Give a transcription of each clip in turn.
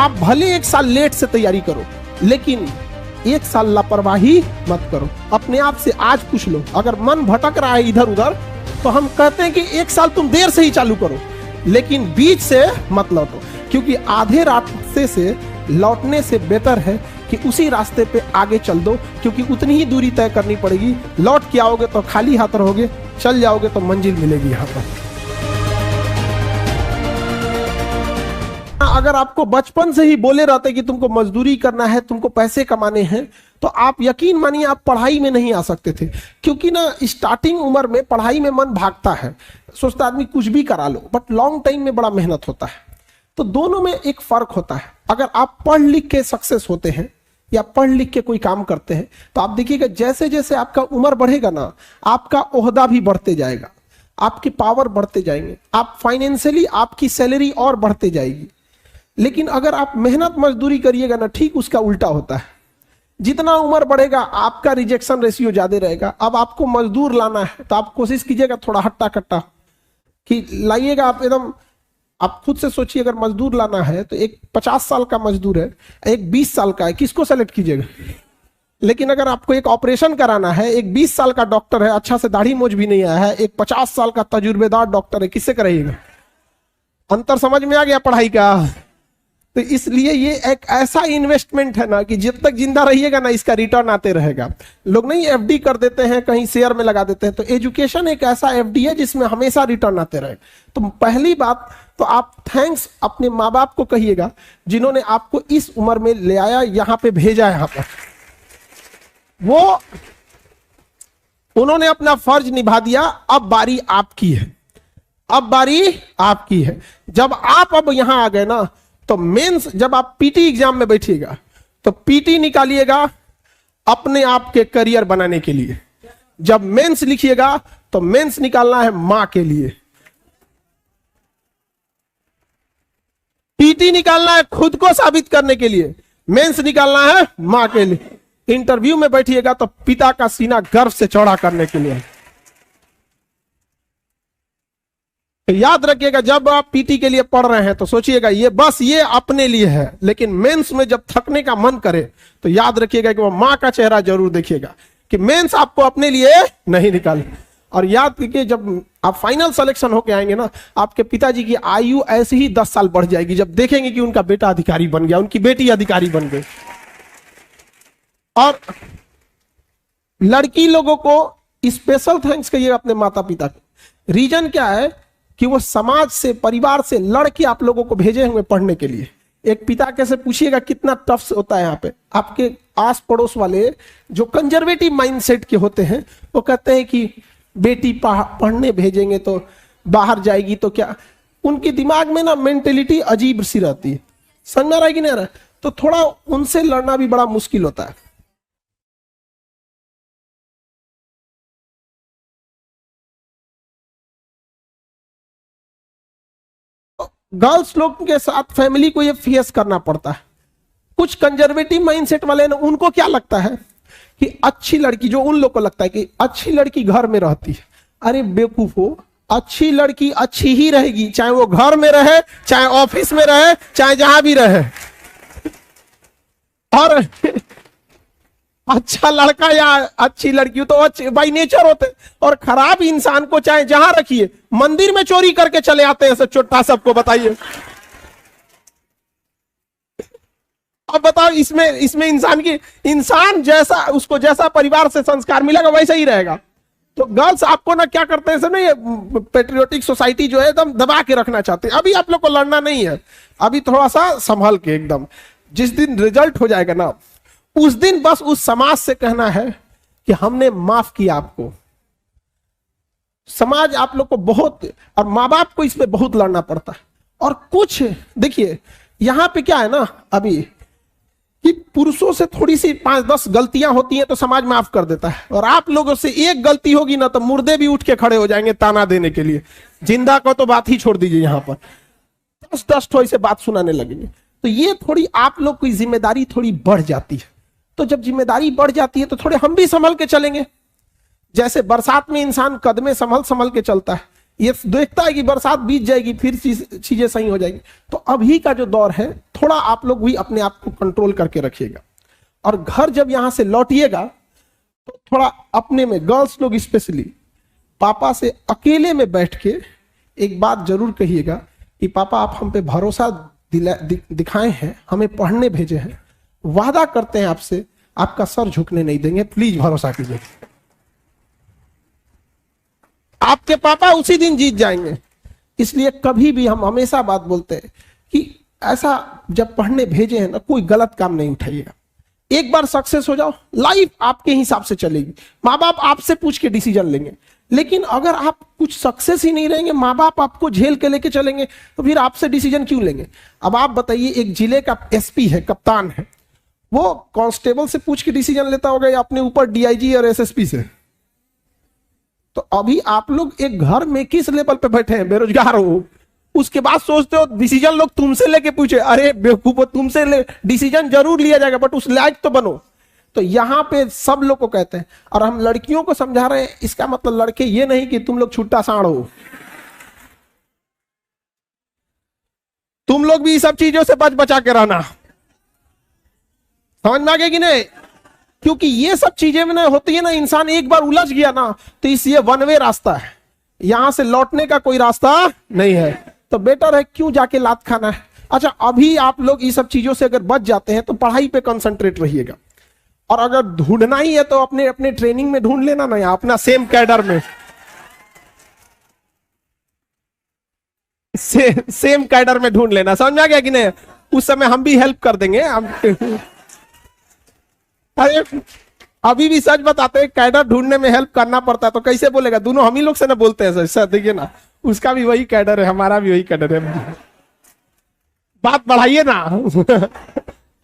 आप भले 1 साल लेट से तैयारी करो, लेकिन 1 साल लापरवाही मत करो। अपने आप से आज पूछ लो, अगर मन भटक रहा है इधर उधर, तो हम कहते हैं कि 1 साल तुम देर से ही चालू करो, लेकिन बीच से मत लौटो, क्योंकि आधे रास्ते से लौटने से बेहतर है कि उसी रास्ते पे आगे चल दो, क्योंकि उतनी ही दूरी तय करनी पड़ेगी। लौट के आओगे तो खाली हाथ रहोगे, चल जाओगे तो मंजिल मिलेगी यहाँ पर। अगर आपको बचपन से ही बोले रहते कि तुमको मजदूरी करना है, तुमको पैसे कमाने हैं, तो आप यकीन मानिए आप पढ़ाई में नहीं आ सकते थे। क्योंकि ना स्टार्टिंग उम्र में पढ़ाई में मन भागता है, सोचता आदमी कुछ भी करा लो, बट लॉन्ग टाइम में बड़ा मेहनत होता है। तो दोनों में एक फर्क होता है। अगर आप पढ़ लिख के सक्सेस होते हैं या पढ़ लिख के कोई काम करते हैं, तो आप देखिएगा जैसे जैसे आपका उम्र बढ़ेगा ना, आपका ओहदा भी बढ़ते जाएगा, आपकी पावर बढ़ते जाएंगे, आप फाइनेंशियली आपकी सैलरी और बढ़ते जाएगी। लेकिन अगर आप मेहनत मजदूरी करिएगा ना, ठीक उसका उल्टा होता है। जितना उम्र बढ़ेगा आपका रिजेक्शन रेशियो ज्यादा रहेगा। अब आपको मजदूर लाना है तो आप कोशिश कीजिएगा थोड़ा हट्टा कट्टा कि लाइएगा। आप एकदम आप खुद से सोचिए, अगर मजदूर लाना है तो एक 50 साल का मजदूर है, एक 20 साल का है, किसको सेलेक्ट कीजिएगा? लेकिन अगर आपको एक ऑपरेशन कराना है, एक 20 साल का डॉक्टर है, अच्छा से दाढ़ी मोछ भी नहीं आया है, एक 50 साल का तजुर्बेदार डॉक्टर है, किससे कराइएगा? अंतर समझ में आ गया पढ़ाई का? तो इसलिए ये एक ऐसा इन्वेस्टमेंट है ना कि जब तक जिंदा रहिएगा ना, इसका रिटर्न आते रहेगा। लोग नहीं एफडी कर देते हैं, कहीं शेयर में लगा देते हैं, तो एजुकेशन एक ऐसा एफडी है जिसमें हमेशा रिटर्न आते रहेगा। तो पहली बात तो आप थैंक्स अपने माँ बाप को कहिएगा, जिन्होंने आपको इस उम्र में ले आया, यहाँ पे भेजा है। यहाँ पर वो उन्होंने अपना फर्ज निभा दिया, अब बारी आपकी है, अब बारी आपकी है। जब आप अब यहाँ आ गए ना, तो मेंस जब आप पीटी एग्जाम में बैठिएगा तो पीटी निकालिएगा अपने आप के करियर बनाने के लिए। जब मेंस लिखिएगा तो मेंस निकालना है मां के लिए, पीटी निकालना है खुद को साबित करने के लिए, मेंस निकालना है मां के लिए। इंटरव्यू में बैठिएगा तो पिता का सीना गर्व से चौड़ा करने के लिए। तो याद रखिएगा, जब आप पीटी के लिए पढ़ रहे हैं तो सोचिएगा ये बस ये अपने लिए है, लेकिन मेंस में जब थकने का मन करे तो याद रखिएगा कि वो मां का चेहरा जरूर देखिएगा कि मेंस आपको अपने लिए नहीं निकाले। और याद रखिए, जब आप फाइनल सिलेक्शन होके आएंगे ना, आपके पिताजी की आयु ऐसे ही 10 साल बढ़ जाएगी जब देखेंगे कि उनका बेटा अधिकारी बन गया, उनकी बेटी अधिकारी बन गई। और लड़की लोगों को स्पेशल थैंक्स कहिएगा अपने माता पिता को। रीजन क्या है कि वो समाज से, परिवार से लड़के आप लोगों को भेजे हुए पढ़ने के लिए। एक पिता कैसे पूछिएगा कितना टफ होता है यहाँ पे। आपके आस पड़ोस वाले जो कंजर्वेटिव माइंडसेट के होते हैं, वो कहते हैं कि बेटी पढ़ने भेजेंगे तो बाहर जाएगी तो क्या, उनके दिमाग में ना मेंटेलिटी अजीब सी रहती है। समझ में आ रहा है कि नहीं आ रहा है? तो थोड़ा उनसे लड़ना भी बड़ा मुश्किल होता है। गर्ल्स लोग के साथ फैमिली को ये फेस करना पड़ता है। कुछ कंजर्वेटिव माइंडसेट वाले ना, उनको क्या लगता है कि अच्छी लड़की, जो उन लोग को लगता है कि अच्छी लड़की घर में रहती है। अरे बेवकूफ हो, अच्छी लड़की अच्छी ही रहेगी, चाहे वो घर में रहे, चाहे ऑफिस में रहे, चाहे जहां भी रहे। और अच्छा लड़का या अच्छी लड़की तो अच्छे बाई नेचर होते, और खराब इंसान को चाहे जहां रखिए, मंदिर में चोरी करके चले आते हैं सब चोट्टा। सबको बताइए, अब बताओ इसमें इंसान जैसा, उसको जैसा परिवार से संस्कार मिलेगा वैसा ही रहेगा। तो गर्ल्स आपको ना क्या करते हैं सब ना, ये पेट्रियोटिक सोसाइटी जो है एकदम दबा के रखना चाहते हैं। अभी आप लोग को लड़ना नहीं है, अभी थोड़ा सा संभल के एकदम। जिस दिन रिजल्ट हो जाएगा ना, उस दिन बस उस समाज से कहना है कि हमने माफ किया आपको। समाज आप लोग को बहुत, और माँ बाप को इसमें बहुत लड़ना पड़ता है। और कुछ देखिए यहां पे क्या है ना अभी, कि पुरुषों से थोड़ी सी 5-10 गलतियां होती हैं तो समाज माफ कर देता है, और आप लोगों से एक गलती होगी ना तो मुर्दे भी उठ के खड़े हो जाएंगे ताना देने के लिए। जिंदा को तो बात ही छोड़ दीजिए, यहां पर 10-10 ठोई से बात सुनाने लगेंगे। तो ये थोड़ी आप लोग की जिम्मेदारी थोड़ी बढ़ जाती है। तो जब जिम्मेदारी बढ़ जाती है तो थोड़े हम भी संभल के चलेंगे। जैसे बरसात में इंसान कदमे संभल संभल के चलता है, ये देखता है कि बरसात बीत जाएगी, फिर चीजें सही हो जाएगी। तो अभी का जो दौर है, थोड़ा आप लोग भी अपने आप को कंट्रोल करके रखिएगा। और घर जब यहां से लौटिएगा तो थोड़ा अपने में, गर्ल्स लोग स्पेशली, पापा से अकेले में बैठ के एक बात जरूर कहिएगा कि पापा आप हम पे भरोसा दिखाए हैं, हमें पढ़ने भेजे हैं, वादा करते हैं आपसे आपका सर झुकने नहीं देंगे, प्लीज भरोसा कीजिए। आपके पापा उसी दिन जीत जाएंगे। इसलिए कभी भी हम हमेशा बात बोलते हैं कि ऐसा जब पढ़ने भेजे हैं ना, कोई गलत काम नहीं उठाइएगा। एक बार सक्सेस हो जाओ, लाइफ आपके हिसाब से चलेगी। माँ बाप आपसे पूछ के डिसीजन लेंगे, लेकिन अगर आप कुछ सक्सेस ही नहीं रहेंगे, माँ बाप आपको झेल के लेके चलेंगे, तो फिर आपसे डिसीजन क्यों लेंगे? अब आप बताइए, एक जिले का एसपी है, कप्तान है, वो कांस्टेबल से पूछ के डिसीजन लेता होगा या अपने ऊपर डीआईजी और एसएसपी से? तो अभी आप लोग एक घर में किस लेवल पे बैठे हैं, बेरोजगार हो, उसके बाद सोचते हो डिसीजन लोग तुमसे लेके पूछे। अरे बेवकूफो, तुमसे डिसीजन जरूर लिया जाएगा, बट उस लायक तो बनो। तो यहां पे सब लोग को कहते हैं, और हम लड़कियों को समझा रहे हैं, इसका मतलब लड़के ये नहीं कि तुम लोग छुट्टा साड़ हो, तुम लोग भी सब चीजों से बच बचा के रहना। समझ में आ गया कि नहीं? क्योंकि ये सब चीजें में ना होती है ना, इंसान एक बार उलझ गया ना, तो इसलिए वन वे रास्ता है, यहां से लौटने का कोई रास्ता नहीं है। तो बेटर है क्यों जाके लात खाना है। अच्छा, अभी आप लोग ये सब चीजों से अगर बच जाते हैं तो पढ़ाई पे कंसंट्रेट रहिएगा। और अगर ढूंढना ही है तो अपने अपने ट्रेनिंग में ढूंढ लेना ना, या अपना सेम कैडर में, सेम कैडर में ढूंढ लेना। समझ में आ गया कि नहीं? उस समय हम भी हेल्प कर देंगे। हम अरे अभी भी सच बताते हैं, कैडर ढूंढने में हेल्प करना पड़ता है, तो कैसे बोलेगा? दोनों हम ही लोग से ना बोलते हैं सर, देखिए ना, उसका भी वही कैडर है, हमारा भी वही कैडर है। बात बढ़ाइए ना।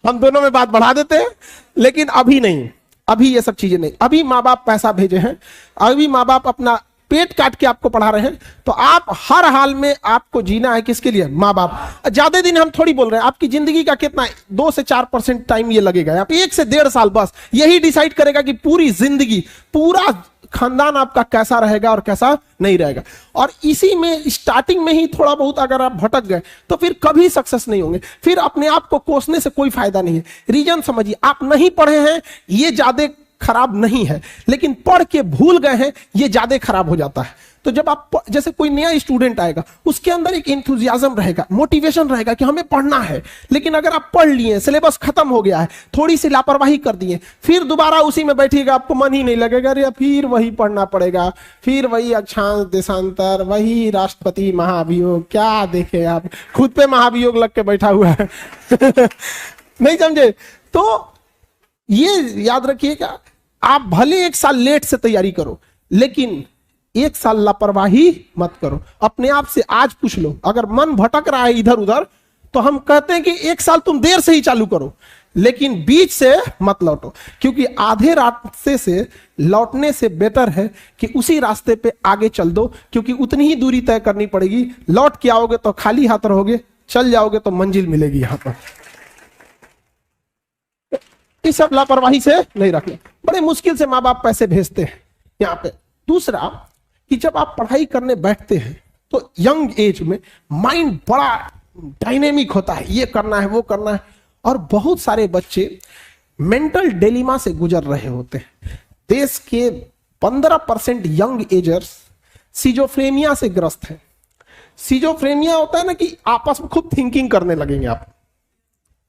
हम दोनों में बात बढ़ा देते हैं, लेकिन अभी नहीं, अभी ये सब चीजें नहीं। अभी माँ बाप पैसा भेजे हैं, अभी माँ बाप अपना पेट काट के आपको पढ़ा रहे हैं, तो आप हर हाल में आपको जीना है किसके लिए? माँ बाप। ज्यादा दिन हम थोड़ी बोल रहे हैं, आपकी जिंदगी का कितना 2 से 4% टाइम ये लगेगा, आप 1 से 1.5 साल, बस यही डिसाइड करेगा कि पूरी जिंदगी, पूरा खानदान आपका कैसा रहेगा और कैसा नहीं रहेगा। और इसी में स्टार्टिंग में ही थोड़ा बहुत अगर आप भटक गए तो फिर कभी सक्सेस नहीं होंगे, फिर अपने आप को कोसने से कोई फायदा नहीं है। रीजन समझिए, आप नहीं पढ़े हैं ये ज्यादा खराब नहीं है, लेकिन पढ़ के भूल गए हैं ये ज्यादा खराब हो जाता है। तो जब आप, जैसे कोई नया स्टूडेंट आएगा, उसके अंदर एक एंथुजियाज्म रहेगा, मोटिवेशन रहेगा कि हमें पढ़ना है, लेकिन अगर आप पढ़ लिए, सिलेबस खत्म हो गया है, थोड़ी सी लापरवाही कर दिए, फिर दोबारा उसी में बैठिएगा, आपको मन ही नहीं लगेगा, अरे फिर वही पढ़ना पड़ेगा, फिर वही अक्षांश देशांतर, वही राष्ट्रपति महाभियोग, क्या देखे आप, खुद पे महाभियोग लग के बैठा हुआ है। नहीं समझे? तो ये याद रखिएगा, आप भले 1 साल लेट से तैयारी करो, लेकिन 1 साल लापरवाही मत करो। अपने आप से आज पूछ लो, अगर मन भटक रहा है इधर उधर, तो हम कहते हैं कि 1 साल तुम देर से ही चालू करो, लेकिन बीच से मत लौटो, क्योंकि आधे रास्ते से लौटने से बेटर है कि उसी रास्ते पे आगे चल दो, क्योंकि उतनी ही दूरी तय करनी पड़ेगी। लौट के आओगे तो खाली हाथ रहोगे, चल जाओगे तो मंजिल मिलेगी यहां पर। इस सब लापरवाही से नहीं रखना। बड़े मुश्किल से माँ बाप पैसे भेजते हैं यहाँ पे। दूसरा कि जब आप पढ़ाई करने बैठते हैं तो यंग एज में माइंड बड़ा डायनेमिक होता है, ये करना है वो करना है, और बहुत सारे बच्चे मेंटल डिलेमा से गुजर रहे होते हैं। देश के 15% यंग एजर्स सिजोफ्रेनिया से ग्रस्त हैं। सिजोफ्रेनिया होता है ना कि आपस में खूब थिंकिंग करने लगेंगे, आप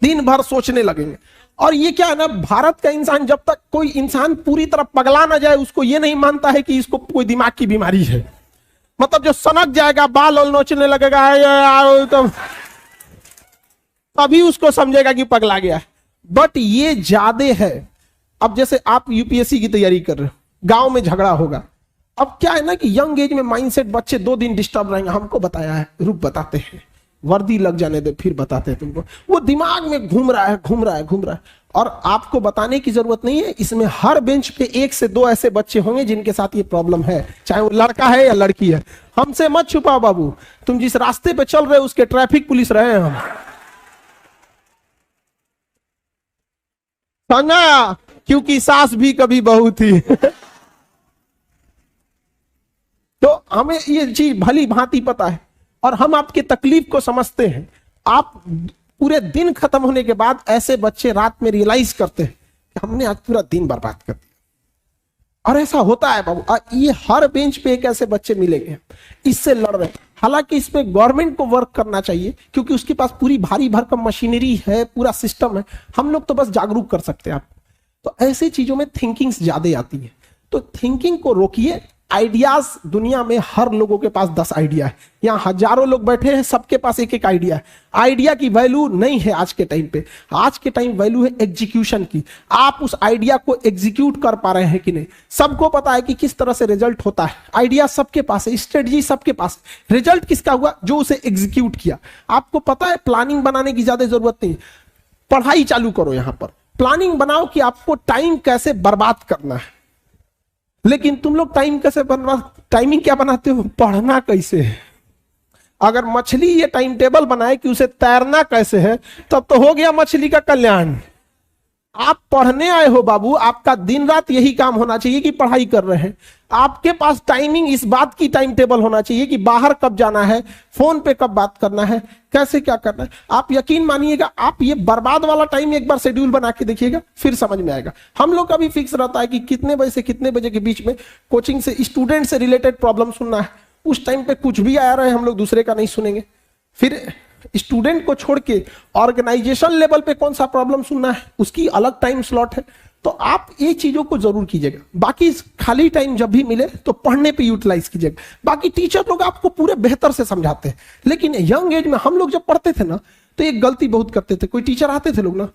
दिन भर सोचने लगेंगे। और ये क्या है ना, भारत का इंसान, जब तक कोई इंसान पूरी तरह पगला ना जाए, उसको ये नहीं मानता है कि इसको कोई दिमाग की बीमारी है। मतलब जो सनक जाएगा, बाल और नोचने लगेगा, तो तभी उसको समझेगा कि पगला गया है। बट ये ज्यादा है। अब जैसे आप यूपीएससी की तैयारी कर रहे हो, गांव में झगड़ा होगा। अब क्या है ना कि यंग एज में माइंडसेट बच्चे 2 दिन डिस्टर्ब रहेंगे। हमको बताया है, रुक बताते हैं, वर्दी लग जाने दे फिर बताते हैं तुमको। वो दिमाग में घूम रहा है, घूम रहा है, घूम रहा है। और आपको बताने की जरूरत नहीं है, इसमें हर बेंच पे 1 से 2 ऐसे बच्चे होंगे जिनके साथ ये प्रॉब्लम है, चाहे वो लड़का है या लड़की है। हमसे मत छुपाओ बाबू, तुम जिस रास्ते पे चल रहे हो उसके ट्रैफिक पुलिस रहे हैं हम। समझा? क्योंकि सास भी कभी बहू थी। तो हमें ये चीज भली भांति पता है और हम आपकी तकलीफ को समझते हैं। आप पूरे दिन खत्म होने के बाद ऐसे बच्चे रात में रियलाइज करते हैं कि हमने आज पूरा दिन बर्बाद कर दिया। और ऐसा होता है बाबू, ये हर बेंच पे एक ऐसे बच्चे मिलेंगे इससे लड़ रहे हैं। हालांकि इसमें गवर्नमेंट को वर्क करना चाहिए क्योंकि उसके पास पूरी भारी भरकम मशीनरी है, पूरा सिस्टम है। हम लोग तो बस जागरूक कर सकते हैं आप। तो ऐसी चीजों में थिंकिंग ज्यादा आती है, तो थिंकिंग को रोकिए। आइडियाज दुनिया में हर लोगों के पास 10 आइडिया है। यहाँ हजारों लोग बैठे हैं, सबके पास एक एक आइडिया है। आइडिया की वैल्यू नहीं है आज के टाइम पे। आज के टाइम वैल्यू है एग्जीक्यूशन की। आप उस आइडिया को एग्जीक्यूट कर पा रहे हैं कि नहीं। सबको पता है कि किस तरह से रिजल्ट होता है। आइडिया सबके पास है, स्ट्रेटजी सबके पास। रिजल्ट किसका हुआ? जो उसे एग्जीक्यूट किया। आपको पता है प्लानिंग बनाने की ज्यादा जरूरत नहीं। पढ़ाई चालू करो, यहां पर प्लानिंग बनाओ कि आपको टाइम कैसे बर्बाद करना है। लेकिन तुम लोग टाइमिंग क्या बनाते हो? पढ़ना कैसे है। अगर मछली ये टाइम टेबल बनाए कि उसे तैरना कैसे है, तब तो हो गया मछली का कल्याण। आप पढ़ने आए हो बाबू, आपका दिन रात यही काम होना चाहिए कि पढ़ाई कर रहे हैं। आपके पास टाइमिंग इस बात की टाइम टेबल होना चाहिए कि बाहर कब जाना है, फोन पे कब बात करना है, कैसे क्या करना है। आप यकीन मानिएगा, आप ये बर्बाद वाला टाइम एक बार शेड्यूल बना के देखिएगा, फिर समझ में आएगा। हम लोग का भी फिक्स रहता है कि कितने बजे से कितने बजे के बीच में कोचिंग से स्टूडेंट से रिलेटेड प्रॉब्लम सुनना है। उस टाइम पे कुछ भी आ रहा है, हम लोग दूसरे का नहीं सुनेंगे। फिर स्टूडेंट को छोड़ के ऑर्गेनाइजेशन लेवल पे कौन सा प्रॉब्लम सुनना है, उसकी अलग टाइम स्लॉट है। तो आप ये चीजों को जरूर कीजिएगा। बाकी खाली टाइम जब भी मिले तो पढ़ने पे यूटिलाइज कीजिएगा। बाकी टीचर लोग आपको पूरे बेहतर से समझाते हैं, लेकिन यंग एज में हम लोग जब पढ़ते थे ना, तो एक गलती बहुत करते थे। कोई टीचर आते थे लोग ना,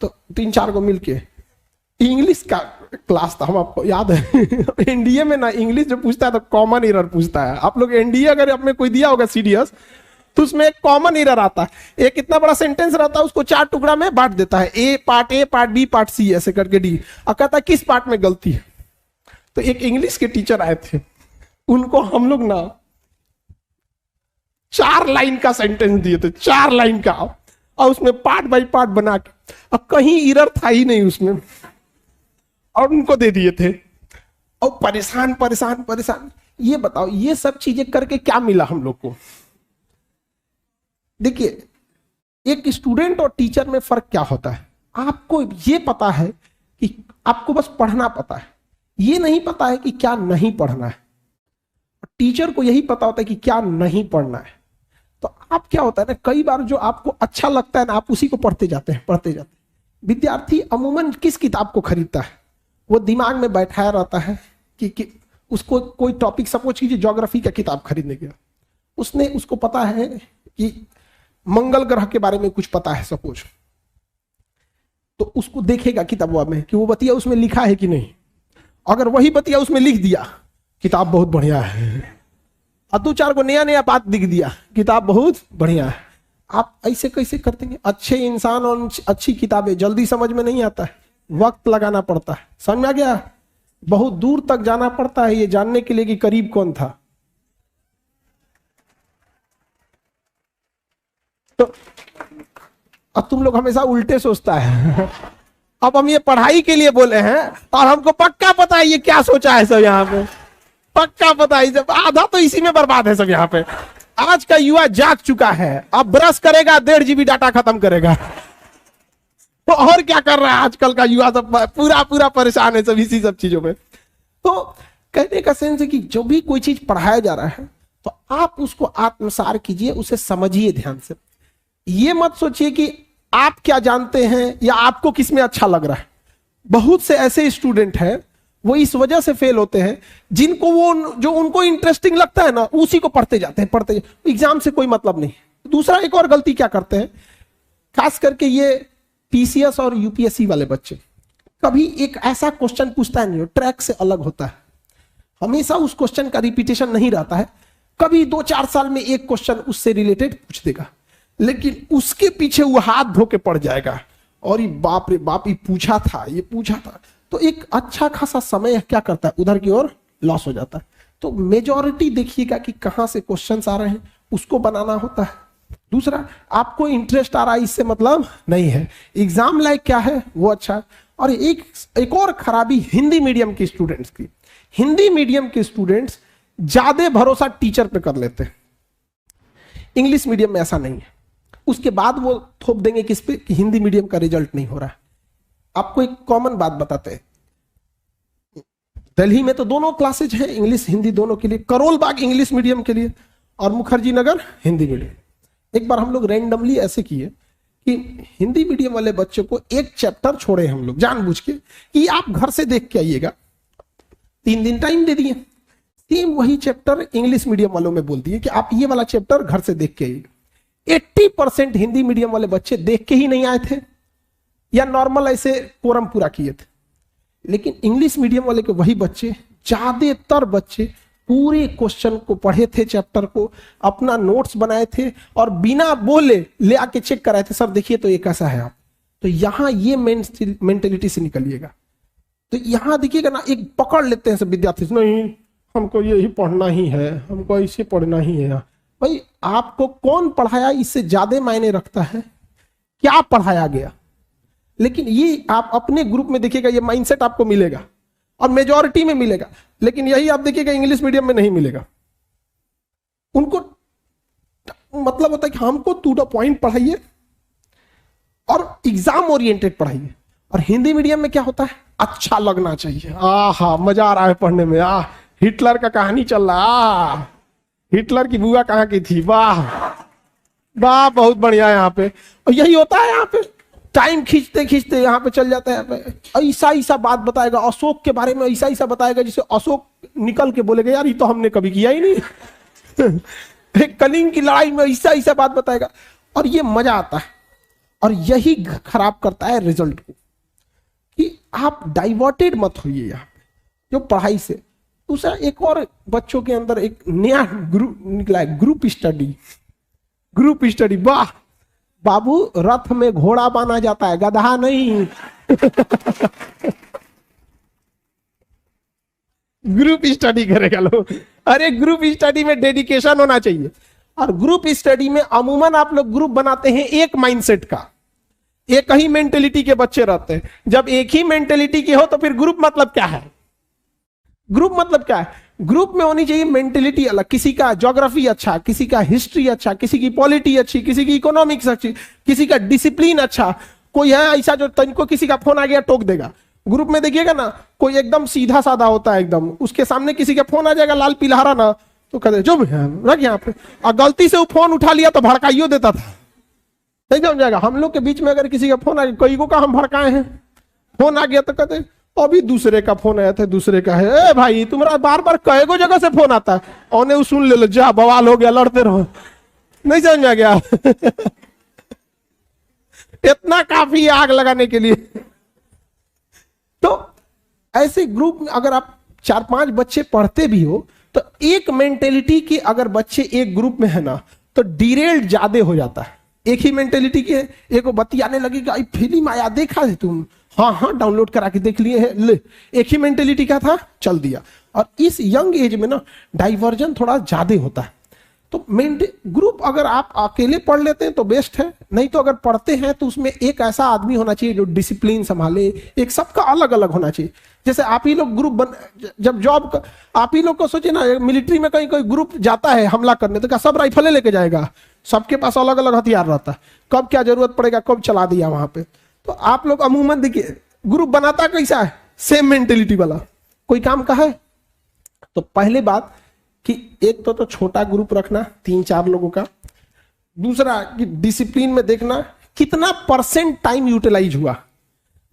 तो 3-4 को मिलके इंग्लिश का क्लास था, हम आपको याद है एनडीए में ना इंग्लिश जो पूछता है तो कॉमन एरर पूछता है। आप लोग एनडीए अगर आपने कोई दिया होगा सीडीएस, तो उसमें एक कॉमन एरर आता है। एक इतना बड़ा सेंटेंस रहता है, उसको 4 टुकड़ा में बांट देता है, ए पार्ट बी पार्ट सी ऐसे करके डी, और कहता है किस पार्ट में गलती है। तो एक इंग्लिश के टीचर आए थे, उनको हम लोग ना 4 लाइन का सेंटेंस दिए थे, 4 लाइन का, और उसमें पार्ट बाई पार्ट बना के, और कहीं एरर था ही नहीं उसमें, और उनको दे दिए थे। और परेशान परेशान परेशान। ये बताओ, ये सब चीजें करके क्या मिला हम लोग को? देखिए, एक स्टूडेंट और टीचर में फर्क क्या होता है। आपको ये पता है कि आपको बस पढ़ना पता है, ये नहीं पता है कि क्या नहीं पढ़ना है। टीचर को यही पता होता है कि क्या नहीं पढ़ना है। तो आप क्या होता है ना, कई बार जो आपको अच्छा लगता है ना, आप उसी को पढ़ते जाते हैं। विद्यार्थी अमूमन किस किताब को खरीदता है? वो दिमाग में बैठाया रहता है कि उसको कोई टॉपिक, सपोज कीजिए ज्योग्राफी का किताब खरीदने गया, उसको पता है कि मंगल ग्रह के बारे में कुछ पता है सपोज, तो उसको देखेगा किताब में कि वो बतिया उसमें लिखा है कि नहीं। अगर वही बतिया उसमें लिख दिया, किताब बहुत बढ़िया है, और 2-4 को नया नया बात दिख दिया, किताब बहुत बढ़िया है। आप ऐसे कैसे करते हैं? अच्छे इंसान और अच्छी किताबें जल्दी समझ में नहीं आता है, वक्त लगाना पड़ता है। समझ में आ गया? बहुत दूर तक जाना पड़ता है ये जानने के लिए कि करीब कौन था। तो अब तुम लोग हमेशा उल्टे सोचता है। अब हम ये पढ़ाई के लिए बोले हैं और हमको पक्का पता है ये क्या सोचा है सब यहाँ पे, पक्का पता है। जब आधा तो इसी में बर्बाद है सब यहाँ पे। आज का युवा जाग चुका है, अब ब्रश करेगा 1.5 GB डाटा खत्म करेगा। तो और क्या कर रहा है आजकल का युवा? सब पूरा परेशान है सब इसी सब चीजों में। तो कहने का सेंस है कि जो भी कोई चीज पढ़ाया जा रहा है तो आप उसको आत्मसार कीजिए, उसे समझिए ध्यान से। ये मत सोचिए कि आप क्या जानते हैं या आपको किस में अच्छा लग रहा है। बहुत से ऐसे स्टूडेंट हैं, वो इस वजह से फेल होते हैं, जिनको वो जो उनको इंटरेस्टिंग लगता है ना, उसी को पढ़ते जाते हैं, एग्जाम से कोई मतलब नहीं। दूसरा एक और गलती क्या करते हैं, खास करके ये पीसीएस और यूपीएससी वाले बच्चे, कभी एक ऐसा क्वेश्चन पूछता है नहीं, ट्रैक से अलग होता है। हमेशा उस क्वेश्चन का रिपीटेशन नहीं रहता है, कभी 2-4 साल में एक क्वेश्चन उससे रिलेटेड पूछ देगा, लेकिन उसके पीछे वो हाथ धो के पड़ जाएगा और ये बाप रे बाप, ये पूछा था। तो एक अच्छा खासा समय क्या करता है, उधर की ओर लॉस हो जाता है। तो मेजॉरिटी देखिएगा कि कहां से क्वेश्चंस आ रहे हैं, उसको बनाना होता है। दूसरा, आपको इंटरेस्ट आ रहा है इससे मतलब नहीं है, एग्जाम लाइक क्या है वो अच्छा है। और एक और खराबी हिंदी मीडियम के स्टूडेंट्स की, हिंदी मीडियम के स्टूडेंट्स ज्यादा भरोसा टीचर पे कर लेते हैं। इंग्लिश मीडियम में ऐसा नहीं है। उसके बाद वो थोप देंगे किस पे कि हिंदी मीडियम का रिजल्ट नहीं हो रहा है। आपको एक कॉमन बात बताते हैं, दिल्ली में तो दोनों क्लासेज हैं, इंग्लिश हिंदी दोनों के लिए, करोल बाग इंग्लिश मीडियम के लिए और मुखर्जी नगर हिंदी मीडियम। एक बार हम लोग रैंडमली ऐसे किए कि हिंदी मीडियम वाले बच्चों को एक चैप्टर छोड़े हम लोग जानबूझ के कि आप घर से देख के आइएगा, 3 दिन टाइम दे दिए। सेम वही चैप्टर इंग्लिश मीडियम वालों में बोल दिए कि आप ये वाला चैप्टर घर से देख के आइएगा। 80% हिंदी मीडियम वाले बच्चे देख के ही नहीं आए थे या नॉर्मल ऐसे कोरम पूरा किए थे। लेकिन इंग्लिश मीडियम वाले के वही बच्चे, ज्यादातर बच्चे पूरे क्वेश्चन को पढ़े थे, चैप्टर को अपना नोट्स बनाए थे और बिना बोले ले आके चेक कराए थे, सर देखिए तो ये कैसा है आप। तो यहां ये मेंटेलिटी से निकलिएगा। तो यहां देखिएगा ना, एक पकड़ लेते हैं सब विद्यार्थी, नहीं हमको यही पढ़ना ही है, हमको इसे पढ़ना ही है। भाई आपको कौन पढ़ाया इससे ज्यादा मायने रखता है, क्या पढ़ाया गया। लेकिन ये आप अपने ग्रुप में देखिएगा, ये माइंडसेट आपको मिलेगा और मेजॉरिटी में मिलेगा। लेकिन यही आप देखिएगा इंग्लिश मीडियम में नहीं मिलेगा। उनको मतलब होता है कि हमको टू द पॉइंट पढ़ाइए और एग्जाम ओरिएंटेड पढ़ाइए। और हिंदी मीडियम में क्या होता है, अच्छा लगना चाहिए, आहा मजा आ रहा है पढ़ने में, हिटलर का कहानी चल रहा, हिटलर की बुआ कहाँ की थी, वाह वाह बहुत बढ़िया। यहाँ पे और यही होता है, यहाँ पे टाइम खींचते खींचते यहाँ पे चल जाता है। ऐसा ऐसा बात बताएगा अशोक के बारे में, ऐसा ऐसा बताएगा जिसे अशोक निकल के बोलेगा यार ये तो हमने कभी किया ही नहीं। एक कलिंग की लड़ाई में ऐसा ऐसा बात बताएगा और ये मजा आता है। और यही खराब करता है रिजल्ट को, कि आप डाइवर्टेड मत होइए यहाँ पे जो पढ़ाई से। दूसरा, एक और बच्चों के अंदर एक नया ग्रुप निकला है, ग्रुप स्टडी। ग्रुप स्टडी, वाह बाबू, रथ में घोड़ा बांधा जाता है, गधा नहीं। ग्रुप स्टडी करेगा लोग। अरे ग्रुप स्टडी में डेडिकेशन होना चाहिए। और ग्रुप स्टडी में अमूमन आप लोग ग्रुप बनाते हैं एक माइंडसेट का, एक ही मेंटेलिटी के बच्चे रहते हैं। जब एक ही मेंटेलिटी के हो तो फिर ग्रुप मतलब क्या है, ग्रुप मतलब क्या है। ग्रुप में होनी चाहिए मेंटेलिटी अलग, किसी का ज्योग्राफी अच्छा, किसी का हिस्ट्री अच्छा, किसी की पॉलिटी अच्छी, किसी की इकोनॉमिक्स अच्छी, किसी का डिसिप्लिन अच्छा। कोई है ऐसा जो तनिको किसी का फोन आ गया टोक देगा। ग्रुप में देखिएगा ना, कोई एकदम सीधा साधा होता है एकदम, उसके सामने किसी का फोन आ जाएगा लाल पीलहरा ना, तो कहते जो रख यहाँ पे, और गलती से वो फोन उठा लिया तो भड़काइयो देता था। नहीं समझ हम लोग के बीच में अगर किसी का फोन आ गया, कई को का हम भड़काए हैं, फोन आ गया तो कहते अभी दूसरे का फोन आया था, दूसरे का है। ए भाई तुम्हारा बार बार कई को जगह से फोन आता है, उन्हें सुन ले लो, जा बवाल हो गया, लड़ते रहो। नहीं समझ में गया। इतना काफी आग लगाने के लिए। तो ऐसे ग्रुप में अगर आप 4-5 बच्चे पढ़ते भी हो तो एक मेंटेलिटी के अगर बच्चे एक ग्रुप में है ना, तो डिरेल्ड ज्यादा हो जाता है। एक ही मेंटेलिटी के एक को बतियाने लगेगा, फिल्म आया देखा है तुम, हाँ हाँ डाउनलोड करा के देख लिए है, ले। एक ही मेंटेलिटी का था, चल दिया। और इस यंग एज में ना डाइवर्जन थोड़ा ज्यादा होता है। तो ग्रुप अगर आप अकेले पढ़ लेते हैं तो बेस्ट है, नहीं तो अगर पढ़ते हैं तो उसमें एक ऐसा आदमी होना चाहिए जो डिसिप्लिन संभाले। एक सबका अलग अलग होना चाहिए। जैसे आप ही लोग ग्रुप जब जॉब आप ही लोग को सोचिए ना, मिलिट्री में कहीं कोई ग्रुप जाता है हमला करने, तो क्या सब राइफलें लेके जाएगा? सबके पास अलग अलग हथियार रहता है, कब क्या जरूरत पड़ेगा कब चला दिया वहां पे। तो आप लोग अमूमन देखिए ग्रुप बनाता कैसा है, सेम मेंटेलिटी वाला। कोई काम का है तो पहले बात कि एक तो छोटा ग्रुप रखना 3-4 लोगों का। दूसरा कि डिसिप्लिन में देखना कितना परसेंट टाइम यूटिलाइज हुआ।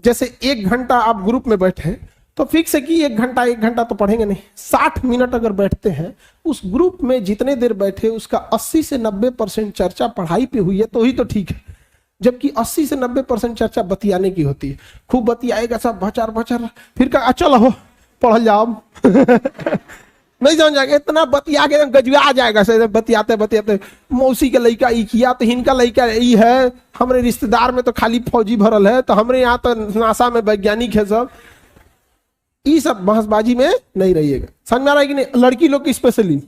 जैसे 1 घंटा आप ग्रुप में बैठे तो फिक्स है कि 1 घंटा तो पढ़ेंगे नहीं, 60 मिनट अगर बैठते हैं उस ग्रुप में जितने देर बैठे उसका 80 से 90% चर्चा पढ़ाई पे हुई है तो ही तो ठीक है। जबकि 80 से 90% चर्चा बतियाने की होती है। खूब बतियाएगा सब भचर भचर, फिर कहा चलो हो पढ़ जाओ। नहीं समझ जाएगा, इतना बतिया के गजवा जाएगा से बतियाते बतियाते। मौसी के लड़का ई किया तो हिनका लड़का ई है, हमारे रिश्तेदार में तो खाली फौजी भरल है, तो हमरे यहाँ तो नासा में वैज्ञानिक है सब। ये सब बहसबाजी में नहीं रहिएगा। समझ में आ रहा है कि नहीं? लड़की लोग की स्पेशली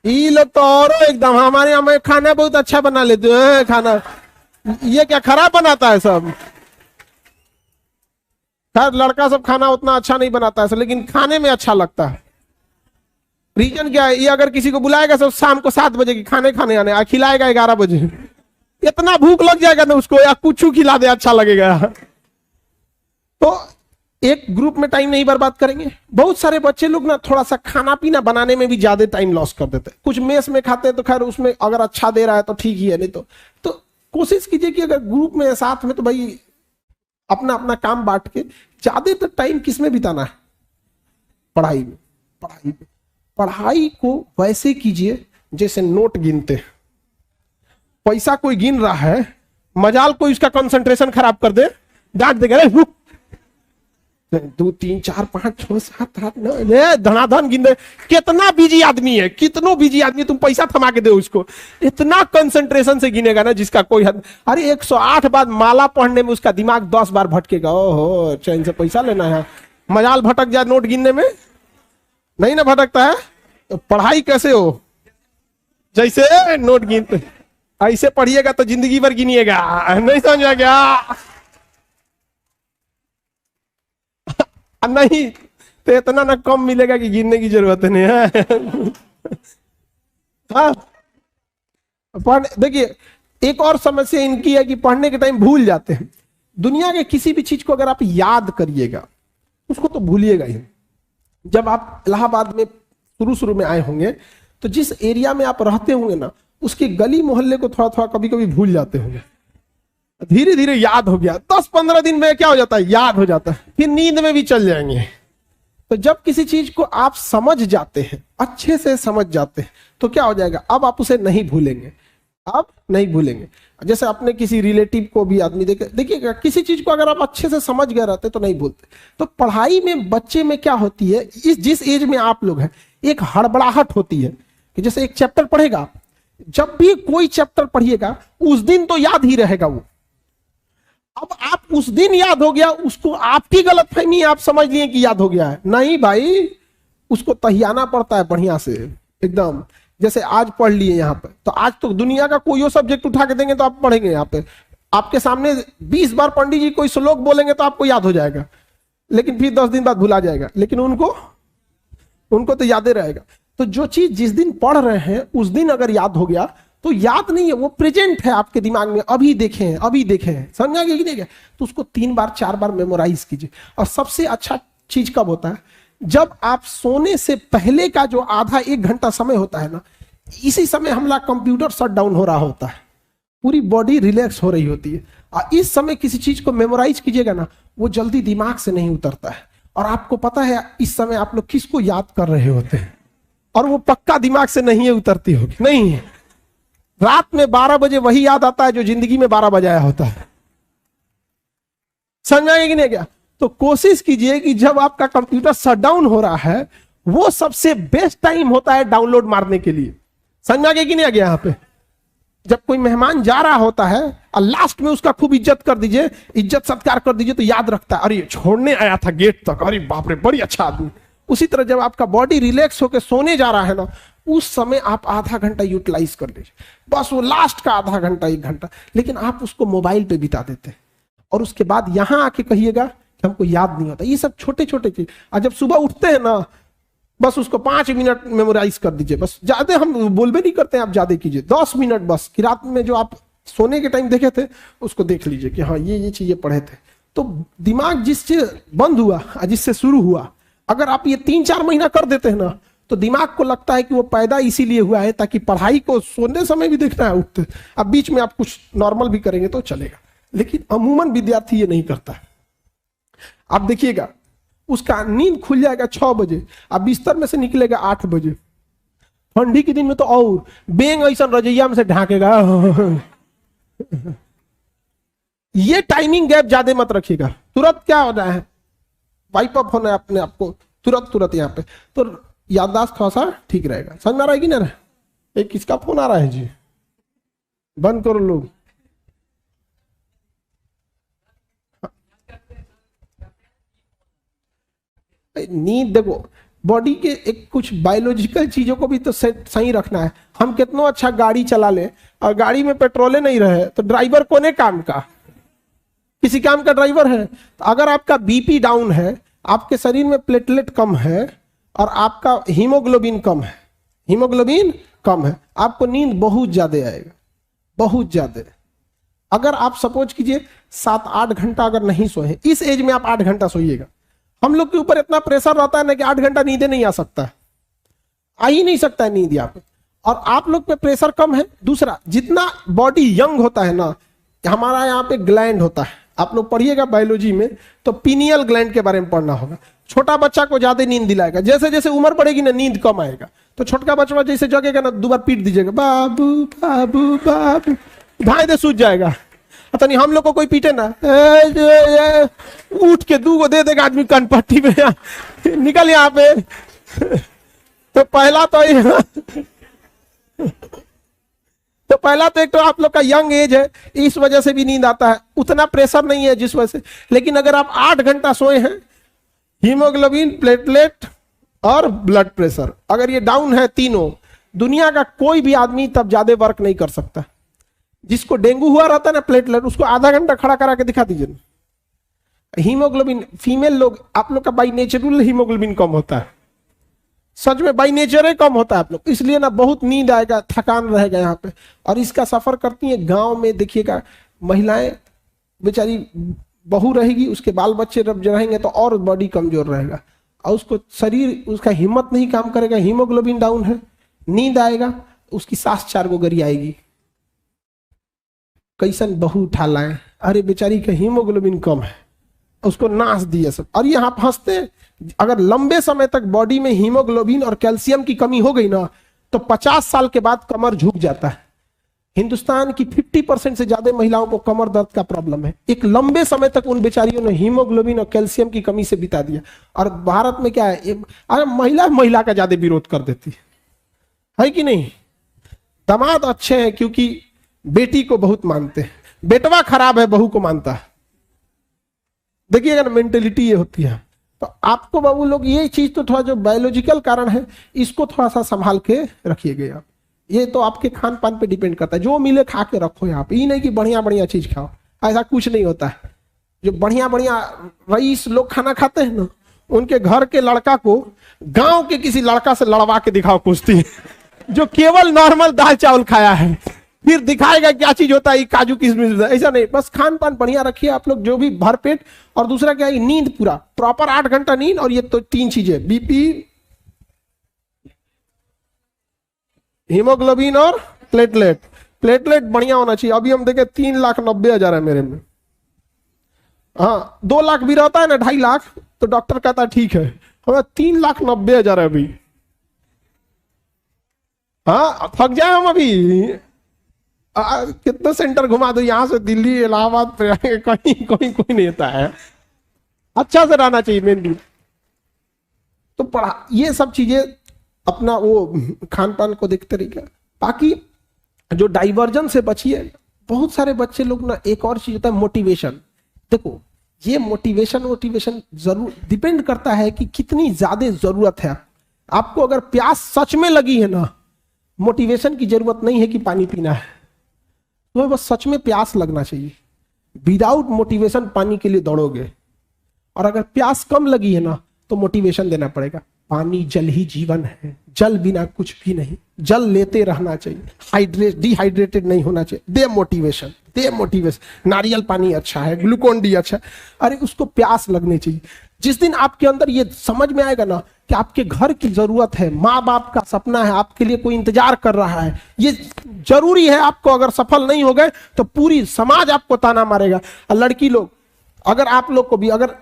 ये लोग तो और एकदम हमारे यहाँ में खाना बहुत अच्छा बना लेते हैं। खाना ये क्या खराब बनाता है सब? खैर लड़का सब खाना उतना अच्छा नहीं बनाता है, लेकिन खाने में अच्छा लगता है। रीजन क्या है? ये अगर किसी को बुलाएगा सब शाम को 7 बजे की खाने खाने आने, खिलाएगा 11 बजे, इतना भूख लग जाएगा ना उसको, या कुछ खिला दे अच्छा लगेगा। तो एक ग्रुप में टाइम नहीं बर्बाद करेंगे। बहुत सारे बच्चे लोग ना थोड़ा सा खाना पीना बनाने में भी ज्यादा टाइम लॉस कर देते हैं। कुछ मेस में खाते हैं तो खैर उसमें अगर अच्छा दे रहा है तो ठीक ही है, नहीं तो कोशिश कीजिए कि अगर ग्रुप में साथ में तो भाई अपना अपना काम बांट के ज्यादातर टाइम किस में बिताना है? पढ़ाई में। पढ़ाई को वैसे कीजिए जैसे नोट गिनते हैं। पैसा कोई गिन रहा है, मजाल कोई उसका कंसंट्रेशन खराब कर दे, डांट देगा, 2 3 4 5 6 7 8 9 धनाधन गिन दे। कितना बिजी आदमी है, कितनो बिजी आदमी, तुम पैसा थमा के दो उसको, इतना कंसंट्रेशन से गिनेगा ना जिसका कोई हद। अरे 108 बार माला पढ़ने में उसका दिमाग 10 बार भटकेगा। ओहो, चैन से पैसा लेना है, मजाल भटक जाए नोट गिनने में, नहीं ना भटकता है। तो पढ़ाई कैसे हो? जैसे नोट गिनते, ऐसे पढ़िएगा तो जिंदगी भर गिनिएगा। नहीं समझ आ गया? नहीं तो इतना ना कम मिलेगा कि गिनने की जरूरत नहीं है। हाँ, देखिए एक और समस्या इनकी है कि पढ़ने के टाइम भूल जाते हैं। दुनिया के किसी भी चीज को अगर आप याद करिएगा उसको तो भूलिएगा ही। जब आप इलाहाबाद में शुरू में आए होंगे तो जिस एरिया में आप रहते होंगे ना, उसके गली मोहल्ले को थोड़ा थोड़ा कभी कभी भूल जाते होंगे। धीरे धीरे याद हो गया, 10-15 दिन में क्या हो जाता है? याद हो जाता है, फिर नींद में भी चल जाएंगे। तो जब किसी चीज को आप समझ जाते हैं, अच्छे से समझ जाते हैं, तो क्या हो जाएगा? अब आप उसे नहीं भूलेंगे, आप नहीं भूलेंगे। जैसे अपने किसी रिलेटिव को भी आदमी देखिएगा, किसी चीज को अगर आप अच्छे से समझ गए रहते तो नहीं भूलते। तो पढ़ाई में बच्चे में क्या होती है, इस जिस एज में आप लोग हैं, एक हड़बड़ाहट होती है कि जैसे एक चैप्टर पढ़ेगा, जब भी कोई चैप्टर पढ़िएगा उस दिन तो याद ही रहेगा वो। अब आप उस दिन याद हो गया, उसको आपकी गलतफहमी, आप समझ लिए कि याद हो गया है, नहीं भाई, उसको तहियाना पड़ता है बढ़िया से एकदम। जैसे आज पढ़ लिए यहाँ पे, तो आज तो दुनिया का कोई सब्जेक्ट उठा के देंगे तो आप पढ़ेंगे। यहाँ पे आपके सामने 20 बार पंडित जी कोई श्लोक बोलेंगे तो आपको याद हो जाएगा, लेकिन फिर 10 दिन बाद भुला जाएगा, लेकिन उनको तो याद ही रहेगा। तो जो चीज जिस दिन पढ़ रहे हैं उस दिन अगर याद हो गया तो याद नहीं है, वो प्रेजेंट है आपके दिमाग में, अभी देखे हैं, समझा कि नहीं? तो उसको 3 बार 4 बार मेमोराइज कीजिए। और सबसे अच्छा चीज कब होता है? जब आप सोने से पहले का जो आधा 1 घंटा समय होता है ना, इसी समय हमारा कंप्यूटर शट डाउन हो रहा होता है, पूरी बॉडी रिलैक्स हो रही होती है। और इस समय किसी चीज को मेमोराइज कीजिएगा ना, वो जल्दी दिमाग से नहीं उतरता है। और आपको पता है इस समय आप लोग किसको याद कर रहे होते हैं, और वो पक्का दिमाग से नहीं उतरती होगी, नहीं है। रात में 12 बजे वही याद आता है जो जिंदगी में 12 बजाया होता है। समझाएंगे कि नहीं क्या? तो कोशिश कीजिए कि जब आपका कंप्यूटर शट डाउन हो रहा है, वो सबसे बेस्ट टाइम होता है डाउनलोड मारने के लिए। समझ कि नहीं आ गया? यहाँ पे जब कोई मेहमान जा रहा होता है और लास्ट में उसका खूब इज्जत कर दीजिए, इज्जत सत्कार कर दीजिए, तो याद रखता है, अरे छोड़ने आया था गेट तक, अरे बाप रे बड़ी अच्छा आदमी। उसी तरह जब आपका बॉडी रिलैक्स होकर सोने जा रहा है ना, उस समय आप आधा घंटा यूटिलाइज कर लीजिए, बस वो लास्ट का आधा घंटा 1 घंटा। लेकिन आप उसको मोबाइल पे बिता देते हैं और उसके बाद यहां आके कहिएगा कि हमको याद नहीं होता। ये सब छोटे छोटे चीज। और जब सुबह उठते हैं ना, बस उसको 5 मिनट मेमोराइज कर दीजिए, बस ज्यादा हम बोलबे नहीं करते हैं, आप ज्यादा कीजिए 10 मिनट बस, कि रात में जो आप सोने के टाइम देखे थे उसको देख लीजिए कि हाँ ये चीजें पढ़े थे। तो दिमाग जिससे बंद हुआ, जिससे शुरू हुआ, अगर आप ये 3-4 महीना कर देते हैं ना, तो दिमाग को लगता है कि वो पैदा इसीलिए हुआ है ताकि पढ़ाई को सोने समय भी देखना है, उठते। अब बीच में आप कुछ नॉर्मल भी करेंगे तो चलेगा, लेकिन अमूमन विद्यार्थी ये नहीं करता। आप देखिएगा उसका नींद खुल जाएगा 6 बजे, अब बिस्तर में से निकलेगा 8 बजे। ठंडी के दिन में तो और बेंग ऐसा रजैया में से ढाकेगा। ये टाइमिंग गैप ज्यादा मत रखिएगा। तुरंत क्या होना है, वाइप अप होना है अपने आप को तुरंत यहाँ पे, तो याददाश्त थोड़ा सा ठीक रहेगा। समझ में आ रहा है कि ना? एक किसका फोन आ रहा है जी? बंद करो लोग। नींद देखो, बॉडी के एक कुछ बायोलॉजिकल चीजों को भी तो सही रखना है। हम कितना अच्छा गाड़ी चला ले और गाड़ी में पेट्रोले नहीं रहे तो ड्राइवर कोने काम का? किसी काम का ड्राइवर है। तो अगर आपका बीपी डाउन है, आपके शरीर में प्लेटलेट कम है और आपका हीमोग्लोबिन कम है, हीमोग्लोबिन कम है, आपको नींद बहुत ज्यादा आएगा, बहुत ज्यादा। अगर आप सपोज कीजिए 7-8 घंटा अगर नहीं सोए, इस एज में आप 8 घंटा सोइएगा। हम लोग के ऊपर इतना प्रेशर रहता है ना कि 8 घंटा नींद नहीं आ सकता है, आ ही नहीं सकता है नींद यहाँ पे, और आप लोग पे प्रेशर कम है। दूसरा, जितना बॉडी यंग होता है ना, हमारा यहाँ पे ग्लैंड होता है, आप लोग पढ़िएगा बायोलॉजी में तो पीनियल ग्लैंड के बारे में पढ़ना होगा। छोटा बच्चा को ज्यादा नींद दिलाएगा, जैसे जैसे उम्र बढ़ेगी ना नींद कम आएगा। तो छोटका बच्चा जैसे जगेगा ना, 2 बार पीट दीजिएगा, बाबू बाबू बाबू, ढाई दे सूझ जाएगा। पता नहीं हम लोग को कोई पीटे ना, उठ के 2 को दे देगा आदमी कनपट्टी में, निकल यहाँ पे। तो पहला तो एक तो आप लोग का यंग एज है, इस वजह से भी नींद आता है, उतना प्रेशर नहीं है जिस वजह से। लेकिन अगर आप 8 घंटा सोए हैं, हीमोग्लोबिन, प्लेटलेट और ब्लड प्रेशर अगर ये डाउन है तीनों, दुनिया का कोई भी आदमी तब ज्यादा वर्क नहीं कर सकता। जिसको डेंगू हुआ रहता है ना, प्लेटलेट, उसको आधा घंटा खड़ा करा के दिखा दीजिए। हीमोग्लोबिन, फीमेल लोग, आप लोग का बाई नेचुरल हीमोग्लोबिन कम होता है, सच में बाई नेचर कम होता है आप लोग, इसलिए ना बहुत नींद आएगा, थकान रहेगा यहाँ पे। और इसका सफर करती है गांव में, देखिएगा महिलाएं बेचारी, बहू रहेगी, उसके बाल बच्चे जब रहेंगे तो और बॉडी कमजोर रहेगा, और उसको शरीर, उसका हिम्मत नहीं काम करेगा, हीमोग्लोबिन डाउन है, नींद आएगा, उसकी सांस 4 गो गरी आएगी। कैसन बहू उठा लाए, अरे बेचारी का हीमोग्लोबिन कम है, उसको नाश दिया सब। और ये आप हंसते, अगर लंबे समय तक बॉडी में हीमोग्लोबिन और कैल्शियम की कमी हो गई ना, तो 50 साल के बाद कमर झुक जाता है। हिंदुस्तान की 50% से ज्यादा महिलाओं को कमर दर्द का प्रॉब्लम है। एक लंबे समय तक उन बेचारियों ने हीमोग्लोबिन और कैल्शियम की कमी से बिता दिया। और भारत में क्या है, अरे महिला का ज्यादा विरोध कर देती है कि नहीं। दामाद अच्छे हैं क्योंकि बेटी को बहुत मानते हैं, बेटवा खराब है बहू को मानता है। देखिएगा ना, मेंटेलिटी ये होती है। तो आपको बाबू लोग ये चीज तो थोड़ा जो बायोलॉजिकल कारण है, इसको थोड़ा सा संभाल के रखिएगा आप। ये तो आपके खान पान पे डिपेंड करता है, जो मिले खा के रखो यहाँ पे। ये नहीं कि बढ़िया बढ़िया चीज खाओ, ऐसा कुछ नहीं होता है। जो बढ़िया बढ़िया रईस लोग खाना खाते हैं ना, उनके घर के लड़का को गांव के किसी लड़का से लड़वा के दिखाओ कुश्ती, जो केवल नॉर्मल दाल चावल खाया है, फिर दिखाएगा क्या चीज होता है काजू किशमिश। ऐसा नहीं, बस खान पान बढ़िया रखिए आप लोग, जो भी भरपेट। और दूसरा क्या है, नींद पूरा प्रॉपर 8 घंटा नींद। और ये तो 3 चीजें, बीपी, हीमोग्लोबिन और प्लेटलेट। प्लेटलेट बढ़िया होना चाहिए। अभी हम देखे 3,90,000 है मेरे में। हाँ, 2 लाख भी रहता है ना, 2.5 लाख, तो डॉक्टर कहता है ठीक है। हमें 3,90,000 है अभी। हाँ, थक जाए हम अभी। कितना सेंटर घुमा दो, यहां से दिल्ली, इलाहाबाद, कहीं कोई नहीं होता है। अच्छा से रहना चाहिए मेनली। तो पढ़ा, ये सब चीजें अपना वो खान पान को देखते रहिएगा। बाकी जो डाइवर्जन से बचिए। बहुत सारे बच्चे लोग ना, एक और चीज होता है मोटिवेशन। देखो, ये मोटिवेशन जरूर डिपेंड करता है कि कितनी ज्यादा जरूरत है आपको। अगर प्यास सच में लगी है ना, मोटिवेशन की जरूरत नहीं है कि पानी पीना है, तुम्हें बस सच में प्यास लगना चाहिए। विदाउट मोटिवेशन पानी के लिए दौड़ोगे। और अगर प्यास कम लगी है ना, तो मोटिवेशन देना पड़ेगा। पानी जल ही जीवन है, जल बिना कुछ भी नहीं, जल लेते रहना चाहिए, डिहाइड्रेटेड नहीं होना चाहिए। दे मोटिवेशन। नारियल पानी अच्छा है, ग्लूकोन डी अच्छा है, अरे उसको प्यास लगनी चाहिए। जिस दिन आपके अंदर ये समझ में आएगा ना कि आपके घर की जरूरत है, माँ बाप का सपना है, आपके लिए कोई इंतजार कर रहा है, ये जरूरी है आपको। अगर सफल नहीं हो गए तो पूरी समाज आपको ताना मारेगा। और लड़की लोग, अगर आप लोग को भी अगर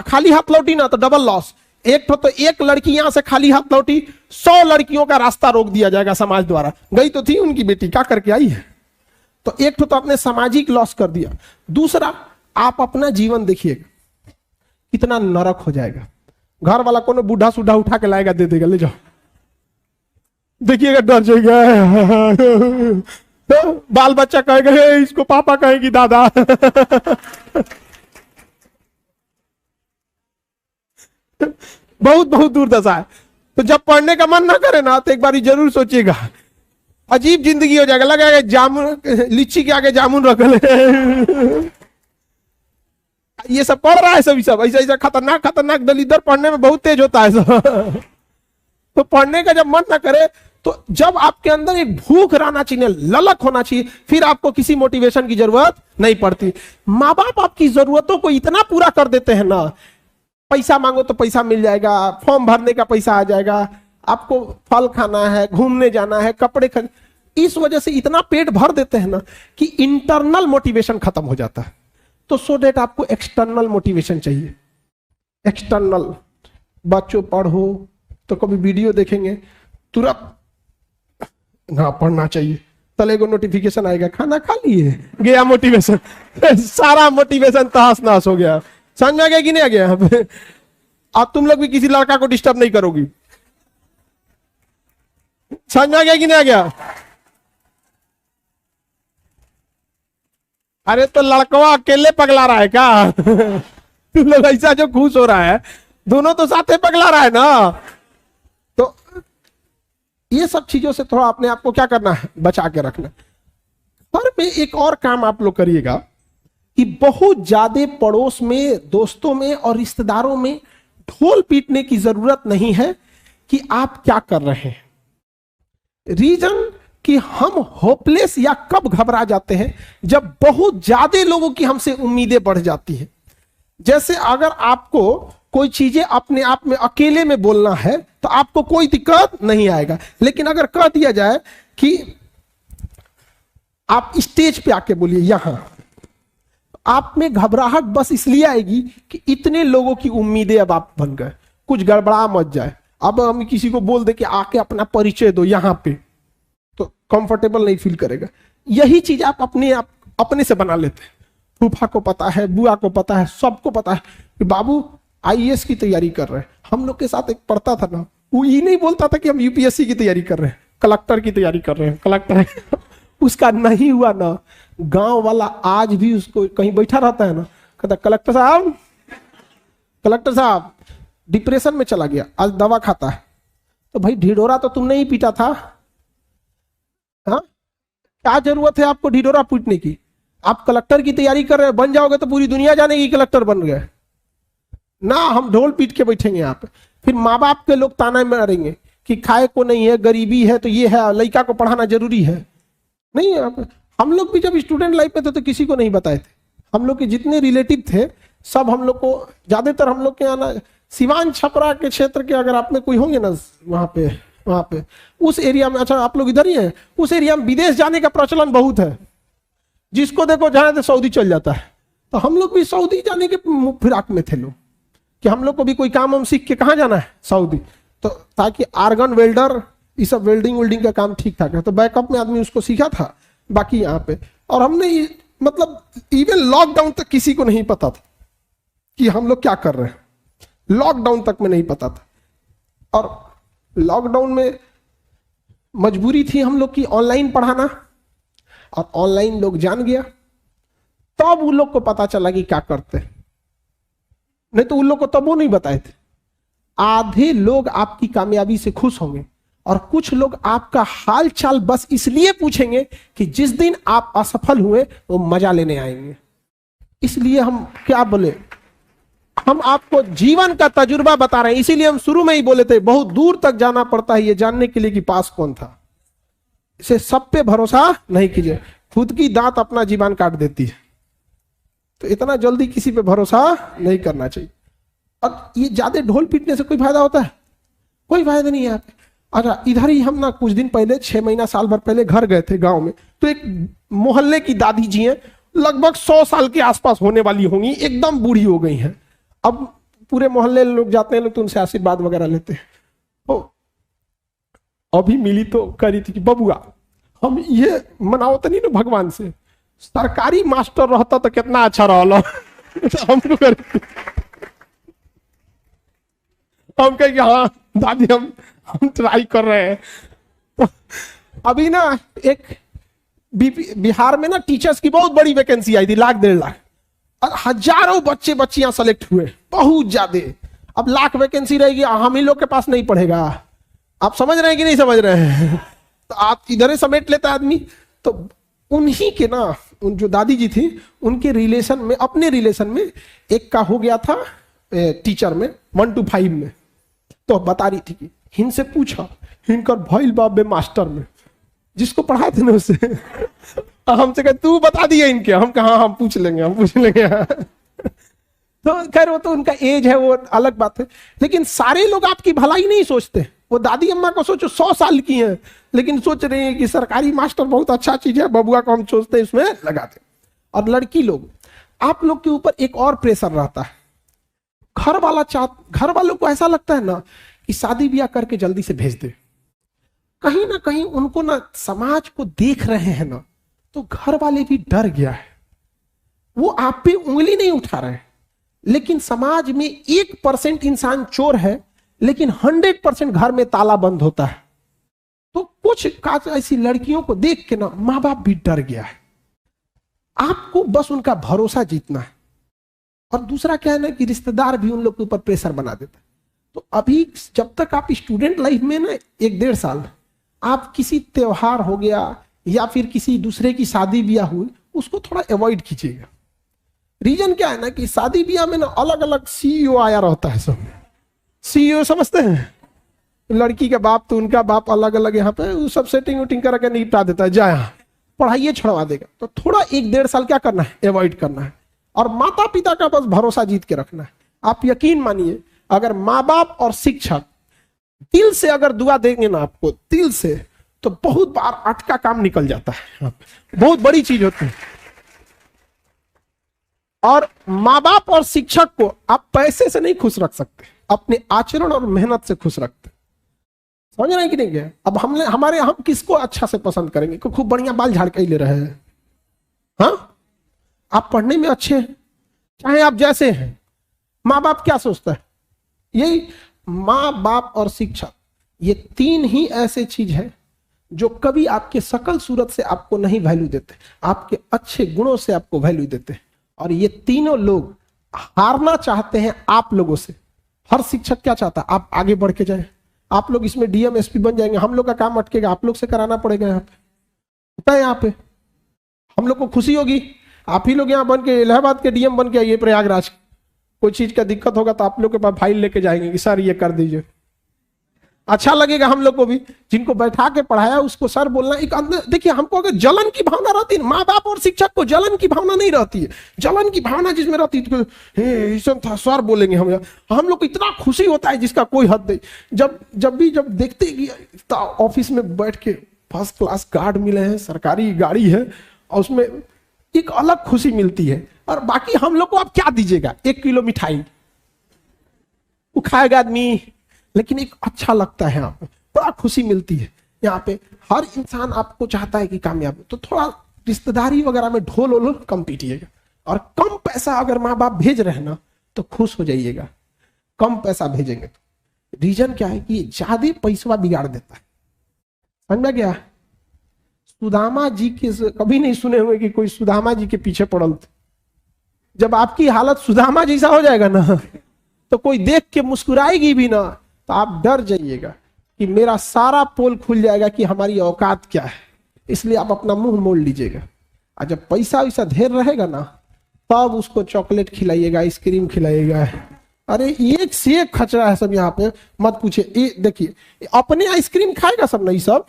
खाली हाथ लौटी ना, तो डबल लॉस। तो एक लड़की यहां से खाली हाथ लौटी, 100 लड़कियों का रास्ता रोक दिया जाएगा समाज द्वारा। गई तो थी उनकी बेटी, क्या करके आई है। तो एक तो आपने सामाजिक लॉस कर दिया। दूसरा, आप अपना जीवन देखिएगा कितना नरक हो जाएगा। घर वाला कोनो बूढ़ा सुढ़ा उठा के लाएगा, दे देगा, ले जाओ, देखिएगा डर जाएगा। तो बाल बच्चा कहेगा, इसको पापा कहेगी दादा। बहुत दुर्दशा है। तो जब पढ़ने का मन ना करे ना, तो एक बार जरूर सोचिएगा, अजीब जिंदगी हो जाएगा। लगेगा जामुन, लीची के आगे जामुन रख ले। ये सब पढ़ रहा है, सभी सब ऐसा ऐसा खतरनाक खतरनाक दलिदर पढ़ने में बहुत तेज होता है सब। तो पढ़ने का जब मन ना करे, तो जब आपके अंदर एक भूख रहना चाहिए, ललक होना चाहिए, फिर आपको किसी मोटिवेशन की जरूरत नहीं पड़ती। माँ बाप आपकी जरूरतों को इतना पूरा कर देते हैं ना, पैसा मांगो तो पैसा मिल जाएगा, फॉर्म भरने का पैसा आ जाएगा, आपको फल खाना है, घूमने जाना है, कपड़े खरीद, इस वजह से इतना पेट भर देते हैं ना कि इंटरनल मोटिवेशन खत्म हो जाता है। तो सो डेट आपको एक्सटर्नल मोटिवेशन चाहिए। एक्सटर्नल, बच्चों पढ़ो तो कभी वीडियो देखेंगे तुरंत ना पढ़ना चाहिए, तले को नोटिफिकेशन आएगा, खाना खा लिए, गया मोटिवेशन, सारा मोटिवेशन तहस नहस हो गया। समझ में आ गया कि नहीं आ गया? यहाँ पे अब तुम लोग भी किसी लड़का को डिस्टर्ब नहीं करोगी। समझ में आ गया कि नहीं आ गया? अरे तो लड़कवा अकेले पगला रहा है क्या? तुम लोग ऐसा जो खुश हो रहा है, दोनों तो साथ पगला रहा है ना। तो ये सब चीजों से थोड़ा अपने आप को क्या करना है, बचा के रखना। घर में एक और काम आप लोग करिएगा कि बहुत ज्यादा पड़ोस में, दोस्तों में और रिश्तेदारों में ढोल पीटने की जरूरत नहीं है कि आप क्या कर रहे हैं। रीजन कि हम होपलेस या कब घबरा जाते हैं, जब बहुत ज्यादा लोगों की हमसे उम्मीदें बढ़ जाती हैं। जैसे अगर आपको कोई चीजें अपने आप में अकेले में बोलना है तो आपको कोई दिक्कत नहीं आएगा, लेकिन अगर कह दिया जाए कि आप स्टेज पे आके बोलिए यहां, आप में घबराहट बस इसलिए आएगी कि इतने लोगों की उम्मीदें अब आप बन गए, कुछ गड़बड़ा मत जाए। अब हम किसी को बोल दे कि आके अपना परिचय दो यहां पे, तो कंफर्टेबल नहीं फील करेगा। यही चीज आप अपने से बना लेते हैं। फूफा को पता है, बुआ को पता है, सबको पता है कि बाबू आईएएस की तैयारी कर रहे हैं। हम लोग के साथ एक पढ़ता था ना, वो ये नहीं बोलता था कि हम यूपीएससी की तैयारी कर रहे हैं, कलेक्टर की तैयारी कर रहे हैं, कलेक्टर उसका नहीं हुआ ना, गांव वाला आज भी उसको कहीं बैठा रहता है ना, कहता कलेक्टर साहब, कलेक्टर साहब डिप्रेशन में चला गया, आज दवा खाता है। तो भाई ढिढोरा तो तुमने ही पीटा था, हाँ क्या जरूरत है आपको ढिढोरा पीटने की? आप कलेक्टर की तैयारी कर रहे हैं, बन जाओगे तो पूरी दुनिया जानेगी कलेक्टर बन गए ना। हम ढोल पीट के बैठेंगे यहाँ पे, फिर माँ बाप के लोग ताना मारेंगे कि खाए को नहीं है, गरीबी है, तो ये है, लड़का को पढ़ाना जरूरी है। नहीं, हम लोग भी जब स्टूडेंट लाइफ में थे तो किसी को नहीं बताए थे। हम लोग के जितने रिलेटिव थे सब हम लोग को, ज्यादातर हम लोग के यहाँ ना सिवान छपरा के क्षेत्र के, अगर आप में कोई होंगे ना वहां पे उस एरिया में, अच्छा आप लोग इधर ही हैं, उस एरिया में विदेश जाने का प्रचलन बहुत है। जिसको देखो जहां तो सऊदी चल जाता है। तो हम लोग भी सऊदी जाने के फिराक में थे लोग, कि हम लोग को भी कोई काम हम सीख के कहाँ जाना है, सऊदी। तो ताकि आर्गन वेल्डर, ये सब वेल्डिंग का काम ठीक ठाक है, तो बैकअप में आदमी उसको सीखा था। बाकी यहाँ पे, और हमने मतलब इवन लॉकडाउन तक किसी को नहीं पता था कि हम लोग क्या कर रहे हैं, लॉकडाउन तक में नहीं पता था। और लॉकडाउन में मजबूरी थी हम लोग की ऑनलाइन पढ़ाना, और ऑनलाइन लोग जान गया, तब उन लोग को पता चला कि क्या करते हैं, नहीं तो उन लोग को तब वो नहीं बताए थे। आधे लोग आपकी कामयाबी से खुश होंगे और कुछ लोग आपका हाल चाल बस इसलिए पूछेंगे कि जिस दिन आप असफल हुए वो मजा लेने आएंगे। इसलिए हम क्या बोले, हम आपको जीवन का तजुर्बा बता रहे हैं। इसीलिए हम शुरू में ही बोले थे बहुत दूर तक जाना पड़ता है ये जानने के लिए कि पास कौन था। इसे सब पे भरोसा नहीं कीजिए, खुद की दांत अपना जीवन काट देती है, तो इतना जल्दी किसी पे भरोसा नहीं करना चाहिए। और ये ज्यादा ढोल पीटने से कोई फायदा होता है? कोई फायदा नहीं है यहाँ पे। अच्छा इधर ही हम ना कुछ दिन पहले, 6 महीना साल भर पहले घर गए थे गांव में, तो एक मोहल्ले की दादी जी हैं, लगभग 100 साल के आसपास होने वाली होंगी, एकदम बूढ़ी हो गई हैं। अब पूरे मोहल्ले लोग जाते हैं, लोग तो उनसे आशीर्वाद वगैरह लेते हैं। तो अभी मिली तो कह रही थी कि बबुआ हम ये मनाओ तो नहीं ना भगवान से, सरकारी मास्टर रहता तो कितना अच्छा रहा। हमको हम कहे कि हाँ दादी हम ट्राई कर रहे हैं। तो अभी ना एक बिहार में ना टीचर्स की बहुत बड़ी वैकेंसी आई थी, 1 लाख 1.5 लाख, और हजारों बच्चे बच्चियां सेलेक्ट हुए, बहुत ज्यादा। अब 1 लाख वैकेंसी रहेगी, हम ही लोग के पास नहीं पढ़ेगा। आप समझ रहे हैं कि नहीं समझ रहे हैं? तो आप इधर ही समेट लेता आदमी। तो उन्हीं के ना, उन जो दादी जी थी उनके रिलेशन में, अपने रिलेशन में एक का हो गया था टीचर में 1 to 5 में। तो बता रही थी कि इनसे पूछा, इनकर भइल बाबे मास्टर में, जिसको पढ़ाए थे ना उससे। हमसे कहे तू बता दिए इनके, हम कहा हम पूछ लेंगे, हम पूछ लेंगे। तो खैर वो तो उनका एज है, वो अलग बात है। लेकिन सारे लोग आपकी भलाई नहीं सोचते। वो दादी अम्मा को सोचो 100 साल की हैं, लेकिन सोच रहे हैं कि सरकारी मास्टर बहुत अच्छा चीज है, बबुआ को हम सोचते हैं इसमें लगाते। और लड़की लोग, आप लोग के ऊपर एक और प्रेशर रहता है। घर वालों को ऐसा लगता है ना कि शादी ब्याह करके जल्दी से भेज दे। कहीं ना कहीं उनको ना समाज को देख रहे हैं ना, तो घर वाले भी डर गया है। वो आप पे उंगली नहीं उठा रहे हैं, लेकिन समाज में 1% इंसान चोर है, लेकिन 100% घर में ताला बंद होता है। तो कुछ ऐसी लड़कियों को देख के ना माँ बाप भी डर गया है। आपको बस उनका भरोसा जीतना है। और दूसरा क्या है ना कि रिश्तेदार भी उन लोग के ऊपर प्रेशर बना देता है। तो अभी जब तक आप स्टूडेंट लाइफ में ना 1-1.5 साल, आप किसी त्योहार हो गया या फिर किसी दूसरे की शादी ब्याह हुई, उसको थोड़ा अवॉइड कीजिएगा। रीजन क्या है ना कि शादी ब्याह में ना अलग अलग सीईओ आया रहता है। सब सीईओ समझते हैं, लड़की का बाप तो उनका बाप अलग अलग यहाँ पे, वो सब सेटिंग उटिंग करके निपटा देता है, जा यहाँ पढ़ाइए छुड़वा देगा। तो थोड़ा 1-1.5 साल क्या करना है, अवॉइड करना है। और माता पिता का बस भरोसा जीत के रखना है। आप यकीन मानिए, अगर माँ बाप और शिक्षक दिल से अगर दुआ देंगे ना आपको, दिल से, तो बहुत बार अटका काम निकल जाता है, बहुत बड़ी चीज होती है। और माँ बाप और शिक्षक को आप पैसे से नहीं खुश रख सकते, अपने आचरण और मेहनत से खुश रखते। समझ रहे हैं कि नहीं? अब हम किसको अच्छा से पसंद करेंगे? खूब बढ़िया बाल झाड़ के ले रहे हैं, हाँ, आप पढ़ने में अच्छे हैं, चाहे आप जैसे हैं, माँ बाप क्या सोचता है? यही माँ बाप और शिक्षक, ये 3 ही ऐसे चीज है जो कभी आपके शकल सूरत से आपको नहीं वैल्यू देते, आपके अच्छे गुणों से आपको वैल्यू देते हैं। और ये तीनों लोग हारना चाहते हैं आप लोगों से। हर शिक्षक क्या चाहता है? आप आगे बढ़ के जाए, आप लोग इसमें डीएम एसपी बन जाएंगे, हम लोग का काम अटकेगा, आप लोग से कराना पड़ेगा। यहाँ पे होता है, यहाँ पे हम लोग को खुशी होगी, आप ही लोग यहाँ बन के इलाहाबाद के डीएम बन के आइए, प्रयागराज कोई चीज का दिक्कत होगा तो आप लोग के पास फाइल लेके जाएंगे कि सर ये कर दीजिए। अच्छा लगेगा हम लोग को भी, जिनको बैठा के पढ़ाया उसको सर बोलना। एक अंदर देखिए, हमको अगर जलन की भावना रहती है, माँ बाप और शिक्षक को जलन की भावना नहीं रहती है। जलन की भावना जिसमें रहती है, था सर बोलेंगे हम लोग को इतना खुशी होता है जिसका कोई हद नहीं। जब देखते कि ऑफिस में बैठ के फर्स्ट क्लास गार्ड मिले हैं, सरकारी गाड़ी है, और उसमें एक अलग खुशी मिलती है। और बाकी हम लोग को आप क्या दीजिएगा? 1 किलो मिठाई वो खाएगा आदमी, लेकिन एक अच्छा लगता है, यहाँ पे बड़ा खुशी मिलती है। यहाँ पे हर इंसान आपको चाहता है कि कामयाब हो। तो थोड़ा रिश्तेदारी वगैरह में ढोल वोल कम पीटिएगा। और कम पैसा अगर माँ बाप भेज रहे हैं ना, तो खुश हो जाइएगा। कम पैसा भेजेंगे तो रीजन क्या है कि ज्यादा पैसा बिगाड़ देता है। समझ में गया? सुदामा जी के कभी नहीं सुने हुए कि कोई सुदामा जी के पीछे पड़ल थे। जब आपकी हालत सुदामा जैसा हो जाएगा ना, तो कोई देख के मुस्कुराएगी भी ना, तो आप डर जाइएगा कि मेरा सारा पोल खुल जाएगा कि हमारी औकात क्या है। इसलिए आप अपना मुंह मोड़ लीजिएगा। और जब पैसा वैसा ढेर रहेगा ना, तब उसको चॉकलेट खिलाइएगा, आइसक्रीम खिलाइएगा। अरे एक से एक खचरा है सब यहाँ पे, मत पूछिए। ये देखिए, अपने आइसक्रीम खाएगा सब, नहीं सब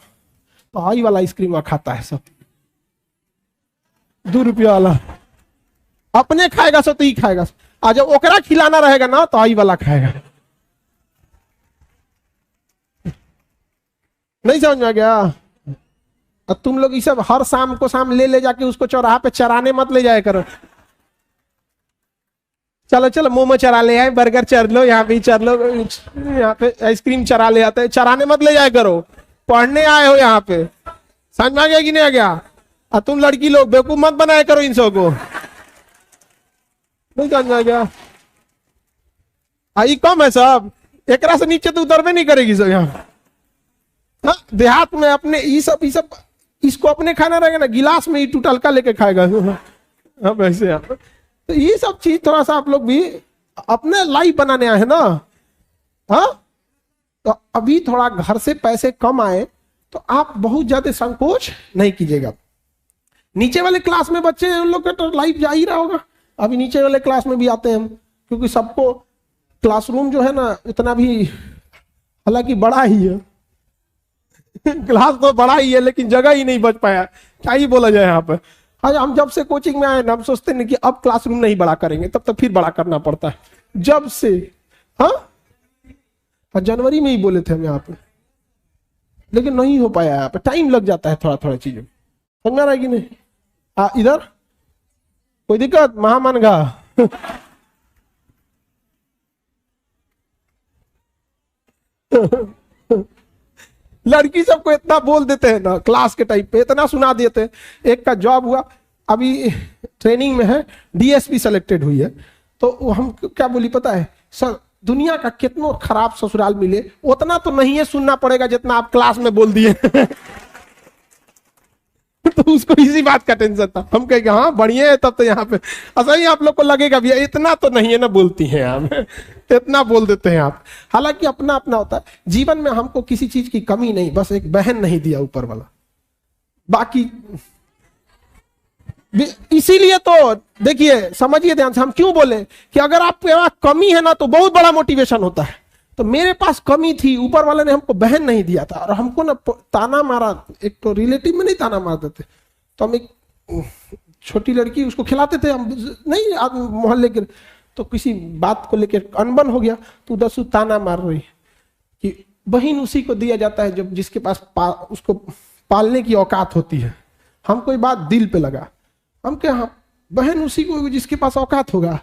पहाड़ी वाला आइसक्रीम खाता है सब, 2 रुपया वाला अपने खाएगा सब, तो ही खाएगा। और जब ओकरा खिलाना रहेगा ना, तो आई वाला खाएगा। नहीं समझ में गया? अब तुम लोग ये सब हर शाम को ले जाके उसको चौराहा पे चराने मत ले जाया करो। चलो मोमो चरा ले आए, बर्गर चर लो, यहाँ पे चर लो, यहाँ पे आइसक्रीम चरा ले आते हैं। चराने मत ले जाया करो, पढ़ने आए हो यहाँ पे। समझ में आ गया कि नहीं आ गया? और तुम लड़की लोग बेवकूफ मत बनाया करो इन सबको। नहीं समझ में आ गया? आई कम है सब, एक से नीचे तो उतरबे नहीं करेगी सब यहाँ। हाँ, देहात में अपने ये सब इसको अपने खाना रहेगा ना, गिलास में ही टूटलका लेके खाएगा। हाँ वैसे यहाँ तो ये सब चीज थोड़ा सा आप लोग भी अपने लाइफ बनाने आए हैं ना। हाँ, तो अभी थोड़ा घर से पैसे कम आए तो आप बहुत ज्यादा संकोच नहीं कीजिएगा। नीचे वाले क्लास में बच्चे हैं, उन लोग का तो लाइफ जा ही रहा होगा। अभी नीचे वाले क्लास में भी आते हैं हम, क्योंकि सबको क्लासरूम जो है ना इतना भी, हालांकि बड़ा ही है क्लास तो बड़ा ही है, लेकिन जगह ही नहीं बच पाया, क्या ही बोला जाए यहाँ पे। आज हम जब से कोचिंग में आए ना, हम सोचते नहीं कि अब क्लासरूम नहीं बड़ा करेंगे, तब तक फिर बड़ा करना पड़ता है जब से। हाँ, जनवरी में ही बोले थे हम यहाँ पे, लेकिन नहीं हो पाया। यहाँ पे टाइम लग जाता है थोड़ा थोड़ा चीजों, समझ में आ रहा है कि नहीं। इधर कोई दिक्कत महामान का लड़की सबको इतना बोल देते हैं ना क्लास के टाइप पे, इतना सुना देते हैं। एक का जॉब हुआ, अभी ट्रेनिंग में है, डीएसपी सेलेक्टेड हुई है, तो हम क्या बोली पता है, सर दुनिया का कितना खराब ससुराल मिले उतना तो नहीं है सुनना पड़ेगा जितना आप क्लास में बोल दिए तो उसको इसी बात का टेंशन था। हम कहेंगे हाँ बढ़िया है, तब तो यहाँ पे ऐसा ही आप लोग को लगेगा भैया इतना तो नहीं है ना, बोलती हैं आप इतना बोल देते हैं आप। हालांकि अपना अपना होता है जीवन में, हमको किसी चीज की कमी नहीं, बस एक बहन नहीं दिया ऊपर वाला, बाकी इसीलिए तो देखिए समझिए ध्यान से, हम क्यों बोले कि अगर आपके पास कमी है ना तो बहुत बड़ा मोटिवेशन होता है। तो मेरे पास कमी थी, ऊपर वाले ने हमको बहन नहीं दिया था, और हमको ना ताना मारा, एक तो रिलेटिव में नहीं ताना मार देते, तो हम एक छोटी लड़की उसको खिलाते थे हम, नहीं मोहल्ले के, तो किसी बात को लेकर अनबन हो गया, तो उधर से ताना मार रही कि बहन उसी को दिया जाता है जब जिसके पास उसको पालने की औकात होती है। हमको ये बात दिल पे लगा, हम क्या, हाँ बहन उसी को जिसके पास औकात होगा।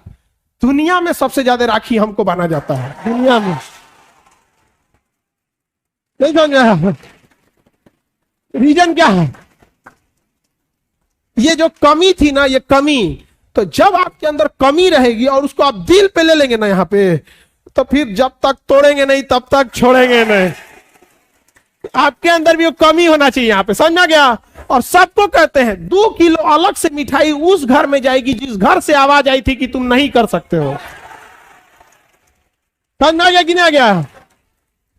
दुनिया में सबसे ज्यादा राखी हमको बांधा जाता है, दुनिया में, नहीं समझ रहा रीजन क्या है, ये जो कमी थी ना, ये कमी, तो जब आपके अंदर कमी रहेगी और उसको आप दिल पे ले लेंगे ना यहाँ पे, तो फिर जब तक तोड़ेंगे नहीं तब तक छोड़ेंगे नहीं। आपके अंदर भी वो कमी होना चाहिए यहाँ पे, समझ गया। और सबको कहते हैं 2 किलो अलग से मिठाई उस घर में जाएगी जिस घर से आवाज आई थी कि तुम नहीं कर सकते हो, समझ गया कि नहीं आ गया।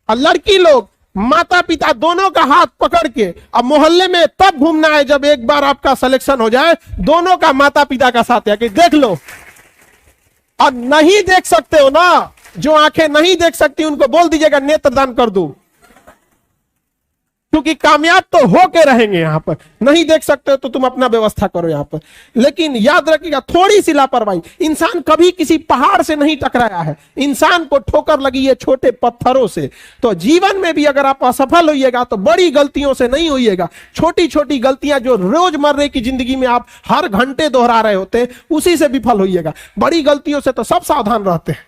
और लड़की लोग माता पिता दोनों का हाथ पकड़ के, अब मोहल्ले में तब घूमना है जब एक बार आपका सिलेक्शन हो जाए, दोनों का माता पिता का साथ है कि देख लो। और नहीं देख सकते हो ना, जो आंखें नहीं देख सकती उनको बोल दीजिएगा नेत्रदान कर दो, क्योंकि कामयाब तो होके रहेंगे। यहां पर नहीं देख सकते हो तो तुम अपना व्यवस्था करो यहां पर। लेकिन याद रखिएगा थोड़ी सी लापरवाही, इंसान कभी किसी पहाड़ से नहीं टकराया है, इंसान को ठोकर लगी है छोटे पत्थरों से। तो जीवन में भी अगर आप असफल होइएगा तो बड़ी गलतियों से नहीं होइएगा, छोटी छोटी गलतियां जो रोजमर्रे की जिंदगी में आप हर घंटे दोहरा रहे होते हैं उसी से विफल होइएगा। बड़ी गलतियों से तो सब सावधान रहते हैं,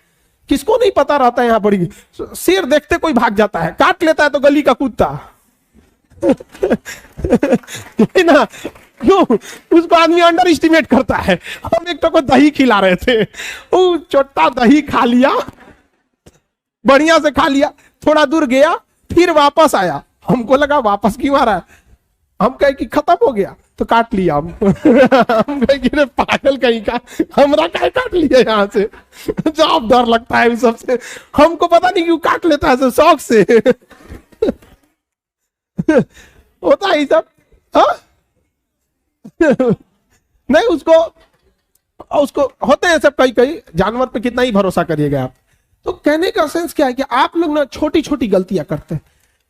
किसको नहीं पता रहता है। यहां बड़ी शेर देखते कोई भाग जाता है, काट लेता है तो गली का कुत्ता ना, क्यों उसको आदमी अंडर एस्टिमेट करता है। हम एक तो को दही खिला रहे थे, वो छोटा दही खा लिया, बढ़िया से खा लिया, थोड़ा दूर गया फिर वापस आया, हमको लगा वापस क्यों आ रहा है, हम कहे कि खत्म हो गया तो काट लिया हम हम कहे कि पागल कहीं का, हमरा काहे काट लिया यहाँ से। जब डर लगता है सबसे, हमको पता नहीं क्यों काट लेता है शौक से होता है सब। नहीं उसको होते हैं सब, कई कई जानवर पे कितना ही भरोसा करिएगा आप। तो कहने का सेंस क्या है कि आप लोग ना छोटी छोटी गलतियां करते हैं।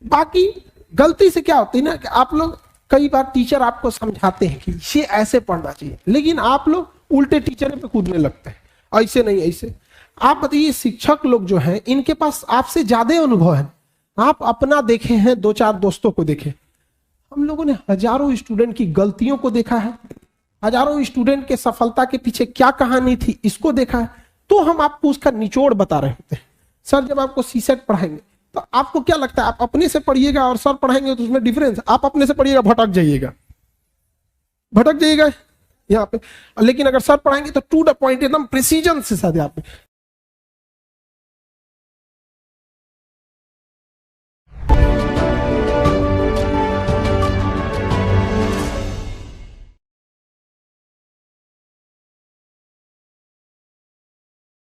बाकी गलती से क्या होती है ना कि आप लोग कई बार टीचर आपको समझाते हैं कि ये ऐसे पढ़ना चाहिए, लेकिन आप लोग उल्टे टीचर पे कूदने लगते हैं, ऐसे नहीं ऐसे। आप बताइए शिक्षक लोग जो हैं इनके पास आपसे ज्यादा अनुभव है। आप अपना देखे हैं, 2-4 दोस्तों को देखे, हम लोगों ने हजारों स्टूडेंट की गलतियों को देखा है, हजारों स्टूडेंट के सफलता के पीछे क्या कहानी थी इसको देखा है। तो हम आपको उसका निचोड़ बता रहे होते हैं। सर जब आपको सीसेट पढ़ाएंगे तो आपको क्या लगता है, आप अपने से पढ़िएगा और सर पढ़ाएंगे तो उसमें डिफरेंस, आप अपने से पढ़िएगा भटक जाइएगा यहाँ पे। लेकिन अगर सर पढ़ाएंगे तो टू द पॉइंट एकदम प्रिसीजन से साथ आप